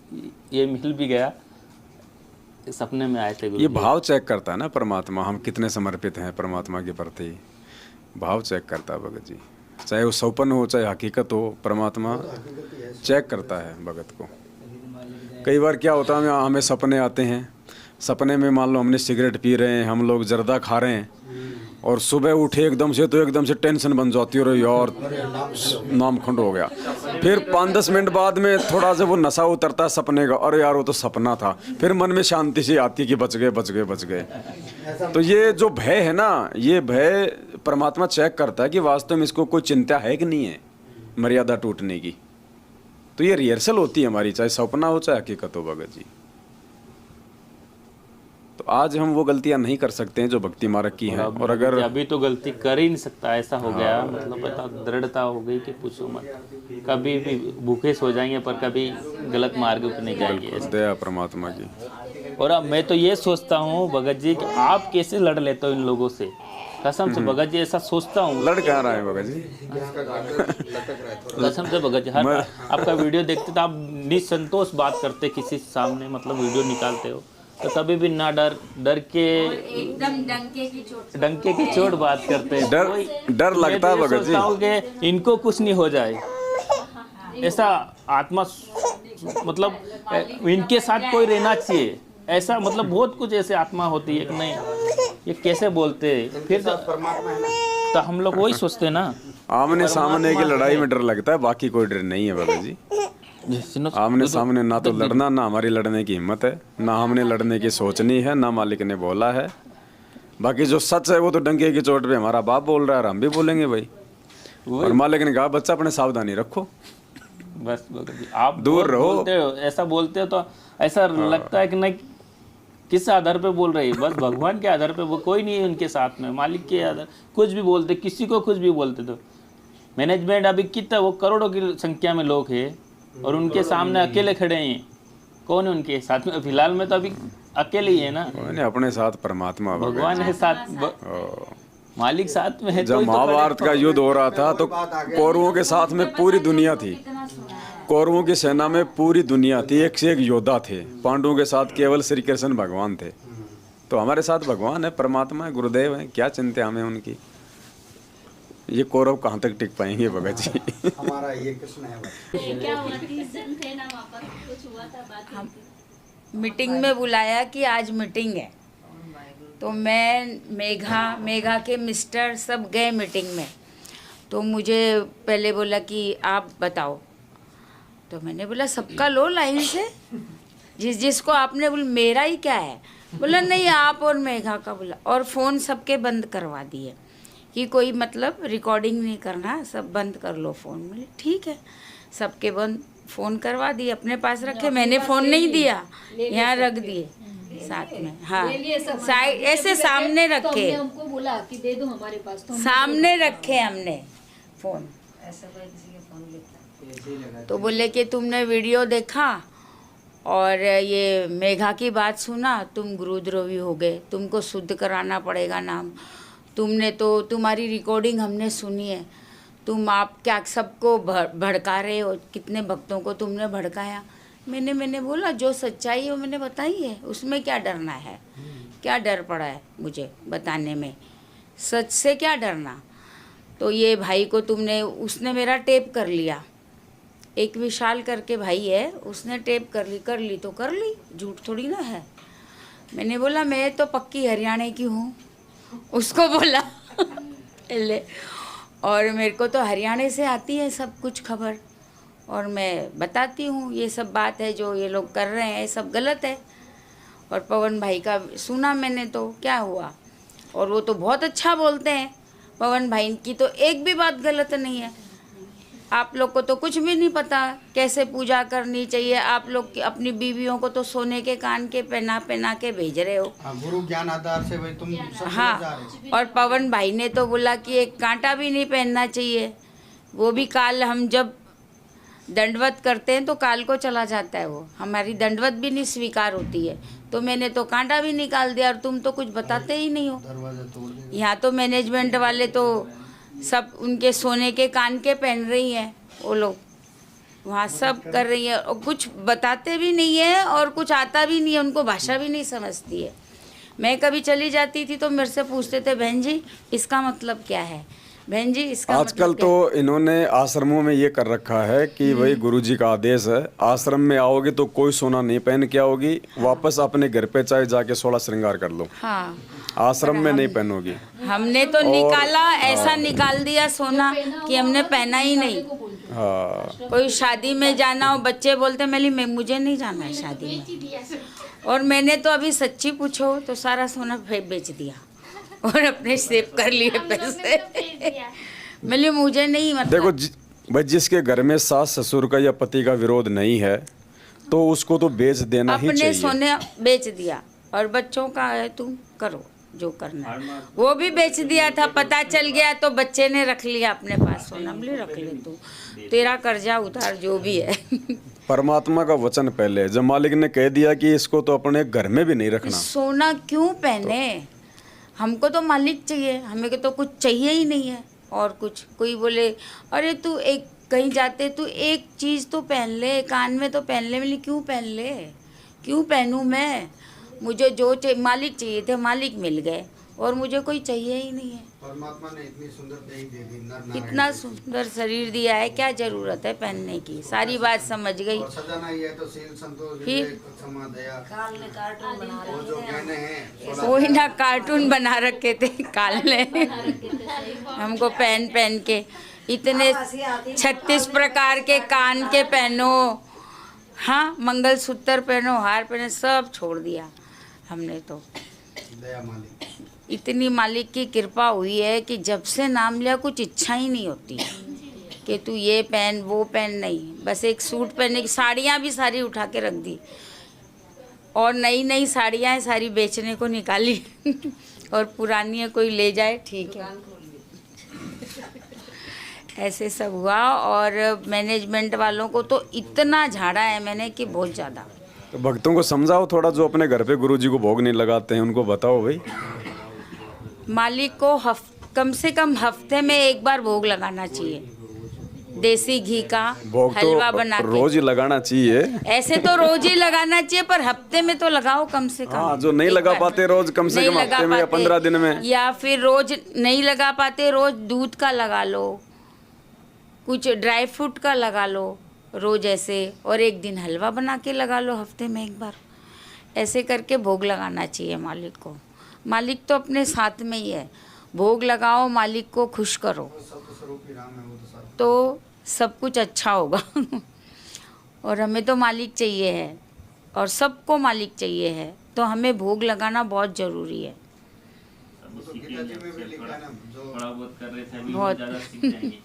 ये मिल भी गया। सपने में आए थे गुरु। ये भाव चेक करता है ना परमात्मा, हम कितने समर्पित हैं परमात्मा के प्रति। भाव चेक करता है भगत जी, चाहे वो सौपन हो चाहे हकीकत हो, परमात्मा चेक करता है भगत को। कई बार क्या होता है, हमें सपने आते हैं, सपने में मान लो हमने सिगरेट पी रहे हैं, हम लोग जर्दा खा रहे हैं, और सुबह उठे एकदम से तो एकदम से टेंशन बन जाती है, और यार नाम खंड हो गया। फिर 5-10 मिनट बाद में थोड़ा सा वो नशा उतरता है सपने का, अरे यार वो तो सपना था। फिर मन में शांति सी आती है कि बच गए बच गए बच गए। तो ये जो भय है ना, ये भय परमात्मा चेक करता है कि वास्तव में इसको कोई चिंता है कि नहीं है मर्यादा टूटने की। तो ये रिहर्सल होती है हमारी, चाहे सपना हो चाहे हकीकत हो भगत जी। तो आज हम वो गलतियां नहीं कर सकते हैं जो भक्ति मार्ग की हैं। और अगर अभी तो गलती कर ही नहीं सकता, ऐसा हो गया, मतलब पता दृढ़ता हो गई कि पूछो मत, कभी भी भूखे सो जाएंगे पर कभी गलत मार्ग पे नहीं जाएंगे। दया परमात्मा की। और अब मैं तो ये सोचता हूँ भगत जी कि आप कैसे लड़ लेते हो इन लोगों से, कसम से भगत जी ऐसा सोचता हूँ। लड़ कहाँ रहा है भगत जी? कसम से भगत जी, हर आपका वीडियो देखते तो आप निसंतोष बात करते किसी सामने, मतलब वीडियो निकालते हो तो कभी भी ना डर के एकदम डंके की चोट बात करते हैं। डर लगता है भगत जी कि इनको कुछ नहीं हो जाए, ऐसा आत्मा, मतलब इनके साथ कोई रहना चाहिए, ऐसा मतलब बहुत कुछ ऐसे आत्मा होती है कि नहीं ये कैसे बोलते हैं। फिर तो हम लोग वही सोचते हैं ना, आमने सामने की लड़ाई में डर लगता है, बाकी कोई डर नहीं है भगत जी। आमने सामने ना तो लड़ना, ना हमारी लड़ने की हिम्मत है, ना हमने लड़ने की सोचनी है, ना मालिक ने बोला है। बाकी जो सच है वो तो डंके की चोट पे हमारा बाप बोल रहा है, हम भी बोलेंगे भाई। और मालिक ने कहा बच्चा अपने सावधानी रखो, बस आप दूर रहो। बोलते हो, ऐसा बोलते हो तो ऐसा लगता है कि नहीं किस आधार पे बोल रहे हैं, बस भगवान के आधार पे, वो कोई नहीं है उनके साथ में, मालिक के आधार। कुछ भी बोलते, किसी को कुछ भी बोलते, तो मैनेजमेंट अभी कितना, वो करोड़ों की संख्या में लोग हैं और उनके सामने अकेले खड़े हैं। कौन है उनके साथ में? फिलहाल में तो अभी अकेले ही है ना, अपने साथ परमात्मा भगवान है साथ, मालिक साथ में है। जब महाभारत का युद्ध हो रहा था तो कौरवों के साथ में पूरी दुनिया थी, कौरवों की सेना में पूरी दुनिया थी, एक से एक योद्धा थे। पांडवों के साथ केवल श्री कृष्ण भगवान थे। तो हमारे साथ भगवान है, परमात्मा है, गुरुदेव है, क्या चिंता हमें उनकी। ये कौरव कहाँ तक टिक पाएंगे भगत जी? हमारा ये कृष्ण है। क्या हुआ, 30 दिन थे ना वहाँ पर, कुछ हुआ था बात? मीटिंग में बुलाया कि आज मीटिंग है, तो मैं मेघा के मिस्टर सब गए मीटिंग में। तो मुझे पहले बोला कि आप बताओ, तो मैंने बोला सबका लो लाइन से, जिसको आपने बोला मेरा ही क्या है, बोला नहीं आप और मेघा का बोला, और फ़ोन सबके बंद करवा दिए कि कोई मतलब रिकॉर्डिंग नहीं करना, सब बंद कर लो फ़ोन। बोले ठीक है, सबके बंद फ़ोन करवा दिए, अपने पास रखे, मैंने फ़ोन नहीं दिया, यहाँ रख दिए साथ में। हाँ, साइड ऐसे सामने रखे, हमको बोला कि दे दो हमारे पास, तो सामने रखे हमने फ़ोन। तो बोले कि तुमने वीडियो देखा और ये मेघा की बात सुना, तुम गुरुद्रोही हो गए, तुमको शुद्ध कराना पड़ेगा नाम। तुमने तो, तुम्हारी रिकॉर्डिंग हमने सुनी है, तुम आप क्या सबको भड़का रहे हो, कितने भक्तों को तुमने भड़काया, मैंने बोला जो सच्चाई है वो मैंने बताई है, उसमें क्या डरना है, क्या डर पड़ा है मुझे बताने में, सच से क्या डरना। तो ये भाई को उसने मेरा टेप कर लिया, एक विशाल करके भाई है, उसने टेप कर ली तो कर ली, झूठ थोड़ी ना है। मैंने बोला मैं तो पक्की हरियाणा की हूँ, उसको बोला ले, और मेरे को तो हरियाणा से आती है सब कुछ खबर, और मैं बताती हूँ ये सब बात है जो ये लोग कर रहे हैं सब गलत है। और पवन भाई का सुना मैंने तो क्या हुआ, और वो तो बहुत अच्छा बोलते हैं, पवन भाई की तो एक भी बात गलत नहीं है। आप लोग को तो कुछ भी नहीं पता कैसे पूजा करनी चाहिए, आप लोग अपनी बीवियों को तो सोने के कान के पहना के भेज रहे हो। गुरु ज्ञान आधार से भाई तुम सब हाँ, जा रहे हो। और पवन भाई ने तो बोला कि एक कांटा भी नहीं पहनना चाहिए, वो भी काल हम जब दंडवत करते हैं तो काल को चला जाता है, वो हमारी दंडवत भी नहीं स्वीकार होती है। तो मैंने तो कांटा भी निकाल दिया और तुम तो कुछ बताते ही नहीं हो। दरवाजा तोड़ देगा। यहाँ तो मैनेजमेंट वाले तो सब उनके सोने के कान के पहन रही हैं, वो लोग वहाँ सब कर रही है, और कुछ बताते भी नहीं है और कुछ आता भी नहीं है, उनको भाषा भी नहीं समझती है। मैं कभी चली जाती थी तो मेरे से पूछते थे बहन जी इसका मतलब क्या है, बहन जी इसका आजकल मतलब तो इन्होंने आश्रमों में ये कर रखा है कि भाई गुरुजी का आदेश है, आश्रम में आओगे तो कोई सोना नहीं पहन के आओगी, वापस अपने घर पे चाहे जाके 16 श्रृंगार कर लो, हाँ, आश्रम में नहीं पहनोगी। हमने तो निकाला, ऐसा निकाल दिया सोना कि हमने पहना ही नहीं। हाँ, कोई शादी में जाना हो, बच्चे बोलते मैं मुझे नहीं जाना है शादी में, और मैंने तो अभी सच्ची पूछो तो सारा सोना बेच दिया और अपने सेव कर लिए पैसे। मैंने मुझे नहीं मतलब देखो भाई जिसके घर में सास ससुर का या पति का विरोध नहीं है तो उसको तो बेच देना ही अपने चाहिए। सोने बेच दिया, और बच्चों का है तुम करो जो करना है, वो भी बेच दिया था, पता चल गया तो बच्चे ने रख लिया अपने पास सोना, बोले रख ले तू, तेरा कर्जा उतार जो भी है। परमात्मा का वचन पहले, जब मालिक ने कह दिया कि इसको तो अपने घर में भी नहीं रखना, सोना क्यों पहने, हमको तो मालिक चाहिए, हमें को तो कुछ चाहिए ही नहीं है। और कुछ कोई बोले अरे तू एक कहीं जाते तू एक चीज़ तो पहन ले, कान में तो पहन ले, मिली क्यों पहन ले, क्यों पहनूं मैं, मुझे जो मालिक चाहिए थे मालिक मिल गए, और मुझे कोई चाहिए ही नहीं है। परमात्मा ने इतनी सुंदर देह दे दी, नर नारायण इतना दे दी। सुंदर शरीर दिया है, क्या जरूरत है पहनने की, सारी बात समझ गई। और सजाना ही है तो शील संतोष फिर? विवेक क्षमा दया वो जो गहने हैं वही ना कार्टून बना रखे थे काल ने हमको पहन के, इतने 36 प्रकार के कान के पहनो, हाँ मंगलसूत्र पहनो, हार पहनो, सब छोड़ दिया हमने तो। दया मालिक। इतनी मालिक की कृपा हुई है कि जब से नाम लिया कुछ इच्छा ही नहीं होती कि तू ये पहन वो पहन, नहीं, बस एक सूट पहनने की, साड़ियाँ भी सारी उठा के रख दी, और नई नई साड़ियाँ सारी बेचने को निकाली और पुरानी है कोई ले जाए ठीक है। ऐसे सब हुआ, और मैनेजमेंट वालों को तो इतना झाड़ा है मैंने कि बहुत ज़्यादा। तो भक्तों को समझाओ थोड़ा, जो अपने घर पे गुरुजी को भोग नहीं लगाते हैं उनको बताओ भाई। मालिक को कम से कम हफ्ते में एक बार भोग लगाना चाहिए, देसी घी का भोग हलवा तो बना के। रोज ही लगाना चाहिए। ऐसे तो रोज ही लगाना चाहिए, पर हफ्ते में तो लगाओ कम से कम। हाँ, जो नहीं एक लगा बार। पाते रोज, कम से नहीं कम लगा हफ्ते में या पाते, 15 दिन में। या फिर रोज नहीं लगा पाते, रोज दूध का लगा लो, कुछ ड्राई फ्रूट का लगा लो रोज ऐसे, और एक दिन हलवा बना के लगा लो हफ्ते में एक बार। ऐसे करके भोग लगाना चाहिए मालिक को। मालिक तो अपने साथ में ही है, भोग लगाओ, मालिक को खुश करो सत्य स्वरूप ही राम है, वो तो सब। तो सब कुछ अच्छा होगा। और हमें तो मालिक चाहिए है, और सबको मालिक चाहिए है, तो हमें भोग लगाना बहुत ज़रूरी है। तो गीता जी में भी लिखा है ना, जो थोड़ा बहुत कर रहे थे अभी बहुत। ज़्यादा सीख जाएंगे।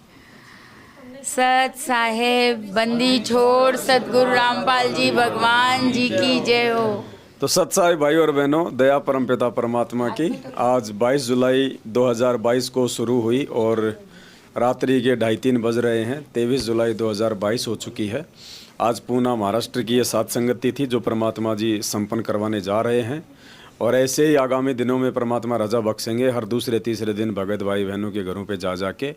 सत साहेब बंदी छोड़ सतगुरु रामपाल जी भगवान जी की जय हो। तो सत्साई भाई और बहनों, दया परमपिता परमात्मा की आज 22 जुलाई 2022 को शुरू हुई और रात्रि के 2:30 बज रहे हैं। 23 जुलाई 2022 हो चुकी है। आज पूना महाराष्ट्र की ये सात संगति थी जो परमात्मा जी संपन्न करवाने जा रहे हैं, और ऐसे ही आगामी दिनों में परमात्मा रजा बख्शेंगे। हर दूसरे तीसरे दिन भगत भाई बहनों के घरों पे जा के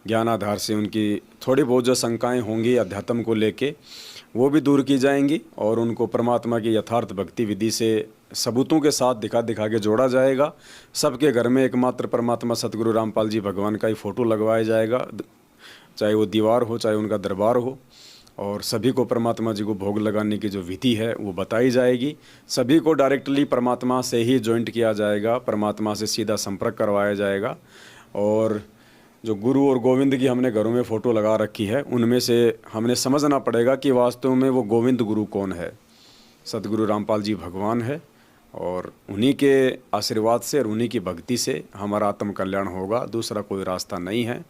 ज्ञान आधार से उनकी थोड़ी बहुत जो शंकाएं होंगी अध्यात्म को लेके वो भी दूर की जाएंगी और उनको परमात्मा की यथार्थ भक्ति विधि से सबूतों के साथ दिखा दिखा के जोड़ा जाएगा। सबके घर में एकमात्र परमात्मा सतगुरु रामपाल जी भगवान का ही फ़ोटो लगवाया जाएगा, चाहे वो दीवार हो चाहे उनका दरबार हो, और सभी को परमात्मा जी को भोग लगाने की जो विधि है वो बताई जाएगी। सभी को डायरेक्टली परमात्मा से ही जॉइंट किया जाएगा, परमात्मा से सीधा संपर्क करवाया जाएगा। और जो गुरु और गोविंद की हमने घरों में फ़ोटो लगा रखी है उनमें से हमने समझना पड़ेगा कि वास्तव में वो गोविंद गुरु कौन है। सतगुरु रामपाल जी भगवान है और उन्हीं के आशीर्वाद से और उन्हीं की भक्ति से हमारा आत्म कल्याण होगा, दूसरा कोई रास्ता नहीं है।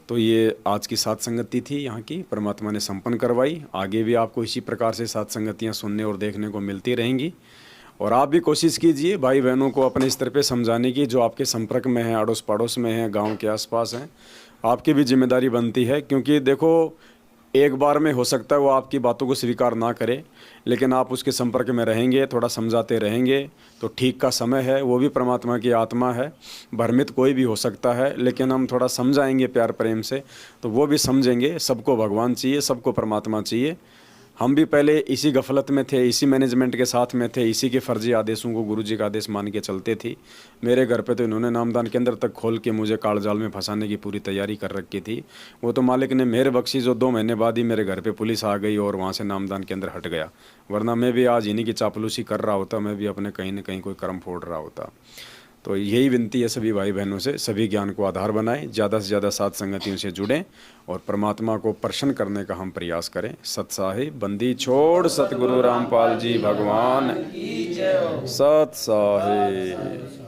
तो ये आज की सत्संगति थी यहाँ की, परमात्मा ने संपन्न करवाई। आगे भी आपको इसी प्रकार से सत्संगतियाँ सुनने और देखने को मिलती रहेंगी। और आप भी कोशिश कीजिए भाई बहनों को अपने स्तर पे समझाने की, जो आपके संपर्क में हैं, अड़ोस पड़ोस में हैं, गांव के आसपास हैं। आपकी भी जिम्मेदारी बनती है, क्योंकि देखो एक बार में हो सकता है वो आपकी बातों को स्वीकार ना करे, लेकिन आप उसके संपर्क में रहेंगे, थोड़ा समझाते रहेंगे तो ठीक का समय है। वो भी परमात्मा की आत्मा है, भ्रमित कोई भी हो सकता है, लेकिन हम थोड़ा समझाएंगे प्यार प्रेम से तो वो भी समझेंगे। सबको भगवान चाहिए, सबको परमात्मा चाहिए। हम भी पहले इसी गफलत में थे, इसी मैनेजमेंट के साथ में थे, इसी के फर्जी आदेशों को गुरुजी का आदेश मान के चलते थी। मेरे घर पे तो इन्होंने नामदान केंद्र तक खोल के मुझे कालजाल में फंसाने की पूरी तैयारी कर रखी थी। वो तो मालिक ने मेहर बख्शी, जो 2 महीने बाद ही मेरे घर पे पुलिस आ गई और वहाँ से नामदान केंद्र हट गया, वरना मैं भी आज इन्हीं की चापलूसी कर रहा होता, मैं भी अपने कहीं न कहीं कोई कर्म फोड़ रहा होता। तो यही विनती है सभी भाई बहनों से, सभी ज्ञान को आधार बनाएं, ज़्यादा से ज़्यादा साथ संगतियों से जुड़ें और परमात्मा को प्रसन्न करने का हम प्रयास करें। सत्साहिब बंदी छोड़ सतगुरु रामपाल जी भगवान, सत्साहिब।